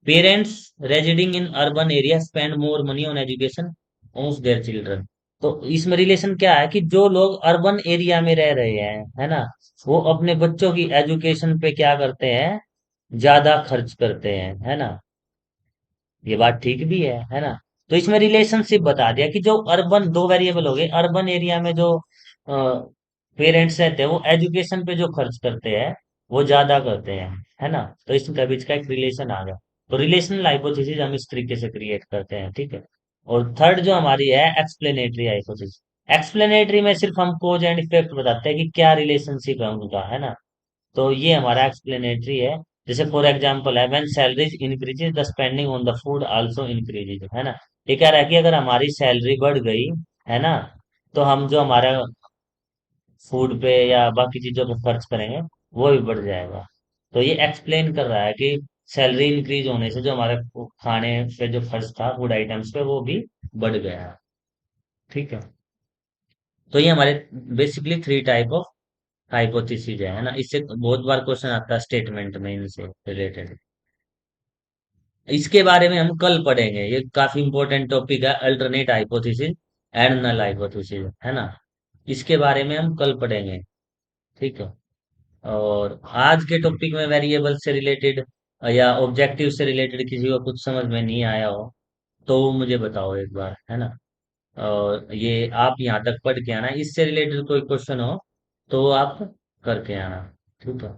parents residing in urban area spend more money on education of their children. तो इसमें रिलेशन क्या है कि जो लोग अर्बन एरिया में रह रहे हैं, है ना, वो अपने बच्चों की एजुकेशन पे क्या करते हैं, ज्यादा खर्च करते हैं, है ना। ये बात ठीक भी है ना। तो इसमें रिलेशनशिप बता दिया कि जो अर्बन, दो वेरिएबल हो गए, अर्बन एरिया में जो पेरेंट्स रहते हैं वो एजुकेशन पे जो खर्च करते हैं वो ज्यादा करते हैं, है ना। तो इसके बीच का एक रिलेशन आ गया। तो रिलेशनल हाइपोथेसिस हम इस तरीके से क्रिएट करते हैं, ठीक है। और थर्ड जो हमारी है, एक्सप्लेनेटरी हाइपोथेसिस। एक्सप्लेनेटरी में सिर्फ हम कोज एंड इफेक्ट बताते हैं कि क्या रिलेशनशिप है उनका, है ना। तो ये हमारा एक्सप्लेनेटरी है। जैसे फॉर एग्जांपल है, when salaries increases the spending on the food also increases, है ना। ये कह रहा है कि अगर हमारी सैलरी बढ़ गई, है ना, तो हम जो हमारा फूड पे या बाकी चीजों पे खर्च करेंगे वो भी बढ़ जाएगा। तो ये एक्सप्लेन कर रहा है कि सैलरी इंक्रीज होने से जो हमारे खाने पे जो खर्च था फूड आइटम्स पे वो भी बढ़ गया है। ठीक है। तो ये हमारे basically three type of hypothesis है ना। इससे बहुत बार क्वेश्चन आता है स्टेटमेंट में इनसे रिलेटेड। इसके बारे में हम कल पढ़ेंगे, ये काफी इंपॉर्टेंट टॉपिक है, alternate hypothesis and null hypothesis, है ना। इसके बारे में हम कल पढ़ेंगे। ठीक है। और आज के टॉपिक में वेरिएबल से रिलेटेड या ऑब्जेक्टिव से रिलेटेड किसी को कुछ समझ में नहीं आया हो तो वो मुझे बताओ एक बार, है ना। और ये आप यहाँ तक पढ़ के आना, इससे रिलेटेड कोई क्वेश्चन हो तो वो आप करके आना। ठीक है।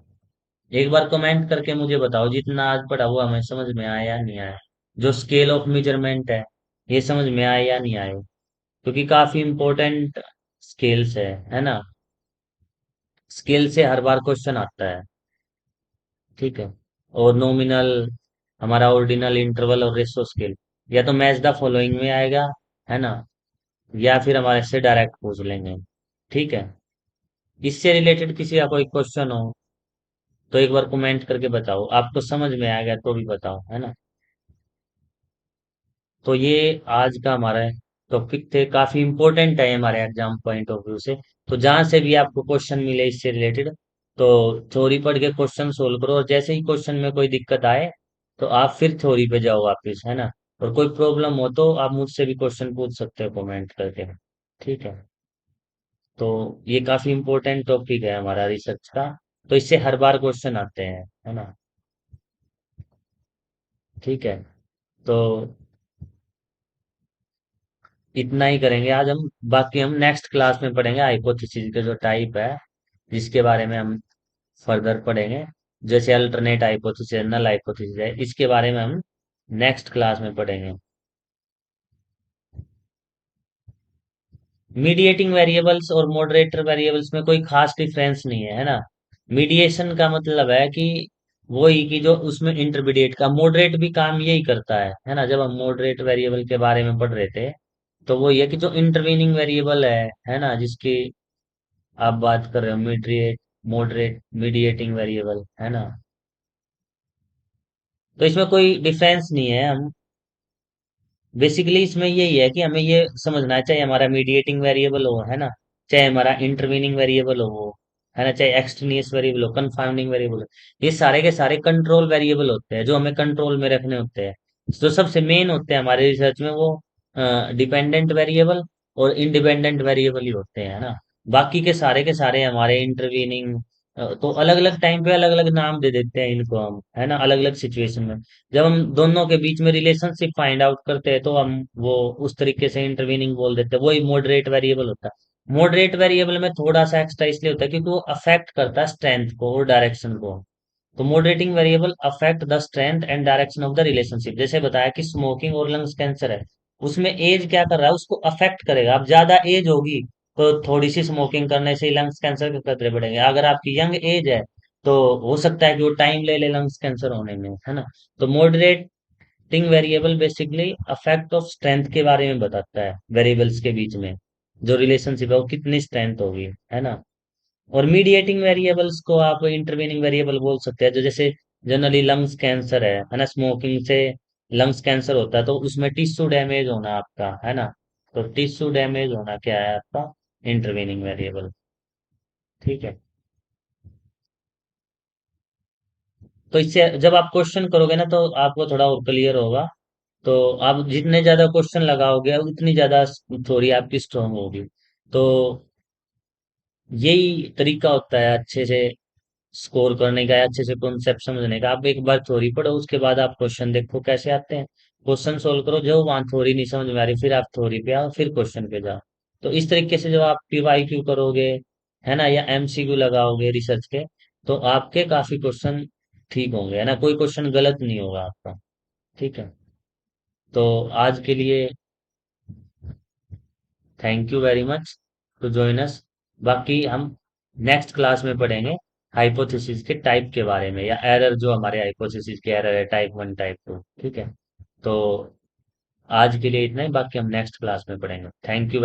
एक बार कमेंट करके मुझे बताओ जितना आज पढ़ा हुआ हमें समझ में आया या नहीं आया। जो स्केल ऑफ मेजरमेंट है ये समझ में आया या नहीं आया, क्योंकि काफी इंपॉर्टेंट स्केल्स है ना। स्केल से हर बार क्वेश्चन आता है। ठीक है। और नॉमिनल, हमारा ऑर्डिनल, इंटरवल और रेशो स्केल, या तो मैच द फॉलोइंग में आएगा, है ना, या फिर हमारे से डायरेक्ट पूछ लेंगे। ठीक है। इससे रिलेटेड किसी का कोई क्वेश्चन हो तो एक बार कमेंट करके बताओ, आपको समझ में आ गया तो भी बताओ, है ना। तो ये आज का हमारा टॉपिक थे, काफी इंपॉर्टेंट है हमारे एग्जाम पॉइंट ऑफ व्यू से। तो जहां से भी आपको क्वेश्चन मिले इससे रिलेटेड, तो थ्योरी पढ़ के क्वेश्चन सोल्व करो, और जैसे ही क्वेश्चन में कोई दिक्कत आए तो आप फिर थ्योरी पे जाओ वापिस, है ना। और कोई प्रॉब्लम हो तो आप मुझसे भी क्वेश्चन पूछ सकते हो कमेंट करके। ठीक है। तो ये काफी इंपॉर्टेंट टॉपिक है हमारा रिसर्च का। तो इससे हर बार क्वेश्चन आते हैं, है ना। ठीक है। तो इतना ही करेंगे आज हम। बाकी हम नेक्स्ट क्लास में पढ़ेंगे हाइपोथेसिस के जो टाइप है, जिसके बारे में हम फर्दर पढ़ेंगे। जैसे अल्टरनेट हाइपोथेसिस है, नल हाइपोथेसिस है, इसके बारे में हम नेक्स्ट क्लास में पढ़ेंगे। मीडिएटिंग वेरिएबल्स और मॉडरेटर वेरिएबल्स में कोई खास डिफरेंस नहीं है ना। मीडिएशन का मतलब है कि वही कि जो उसमें इंटरमीडिएट का, मॉडरेट भी काम यही करता है ना। जब हम मॉडरेट वेरिएबल के बारे में पढ़ रहे थे तो वो ये कि जो इंटरवीनिंग वेरिएबल है ना, जिसकी आप बात कर रहे हो, मीडिएट, मॉडरेट, मीडिएटिंग वेरिएबल, है ना। तो इसमें कोई डिफरेंस नहीं है। हम बेसिकली इसमें यही है कि हमें ये समझना है, चाहे हमारा मीडिएटिंग वेरिएबल हो, है ना, चाहे हमारा इंटरवीनिंग वेरिएबल हो, है ना, चाहे एक्सट्रेनियस वेरिएबल हो, कंफाउंडिंग वेरिएबल हो, ये सारे के सारे कंट्रोल वेरिएबल होते हैं जो हमें कंट्रोल में रखने होते हैं। जो सबसे मेन होते हैं हमारे रिसर्च में वो डिपेंडेंट वेरिएबल और इंडिपेंडेंट वेरिएबल ही होते हैं, है ना। बाकी के सारे हमारे इंटरवीनिंग, तो अलग अलग टाइम पे अलग अलग नाम दे देते हैं इनको हम, है ना, अलग अलग सिचुएशन में। जब हम दोनों के बीच में रिलेशनशिप फाइंड आउट करते हैं तो हम वो उस तरीके से इंटरवीनिंग बोल देते हैं, वही मॉडरेट वेरिएबल होता है। मॉडरेट वेरिएबल में थोड़ा सा एक्स्ट्रा इसलिए होता है क्योंकि वो अफेक्ट करता है स्ट्रेंथ को और डायरेक्शन को। तो moderating variable affect the strength and direction of the relationship. जैसे बताया कि स्मोकिंग और लंग्स कैंसर है, उसमें एज क्या कर रहा है, उसको अफेक्ट करेगा। अब ज्यादा एज होगी तो थोड़ी सी स्मोकिंग करने से लंग्स कैंसर के खतरे बढ़ेंगे। अगर आपकी यंग एज है तो हो सकता है कि वो टाइम ले ले लंग्स कैंसर होने में, है ना। तो moderating variable basically affect of strength के बारे में बताता है, वेरिएबल्स के बीच में जो रिलेशनशिप है वो कितनी स्ट्रेंथ होगी, है ना। और मीडिएटिंग वेरिएबल्स को आप इंटरवीनिंग वेरिएबल बोल सकते हैं, जो जैसे जनरली लंग्स कैंसर है ना, स्मोकिंग से लंग्स कैंसर होता है तो उसमें टिश्यू डैमेज होना आपका है ना। तो टिश्यू डैमेज होना क्या है आपका, इंटरवेनिंग वेरिएबल। ठीक है। तो इससे जब आप क्वेश्चन करोगे ना तो आपको थोड़ा और क्लियर होगा। तो आप जितने ज्यादा क्वेश्चन लगाओगे उतनी ज्यादा थ्योरी आपकी स्ट्रांग होगी। तो यही तरीका होता है अच्छे से स्कोर करने का, अच्छे से कॉन्सेप्ट समझने का। आप एक बार थ्योरी पढ़ो, उसके बाद आप क्वेश्चन देखो कैसे आते हैं, क्वेश्चन सोल्व करो। जो वहां थ्योरी नहीं समझ में आ रही फिर आप थ्योरी पे आओ, फिर क्वेश्चन पे जाओ। तो इस तरीके से जब आप पीवाईक्यू करोगे है ना, या एमसीक्यू लगाओगे रिसर्च के, तो आपके काफी क्वेश्चन ठीक होंगे है ना, कोई क्वेश्चन गलत नहीं होगा आपका। ठीक है। तो आज के लिए thank you very much to join us. बाकी हम नेक्स्ट क्लास में पढ़ेंगे हाइपोथेसिस के टाइप के बारे में, या एरर जो हमारे हाइपोथेसिस के एरर है, टाइप 1 टाइप 2। ठीक है। तो आज के लिए इतना ही, बाकी हम नेक्स्ट क्लास में पढ़ेंगे। Thank you.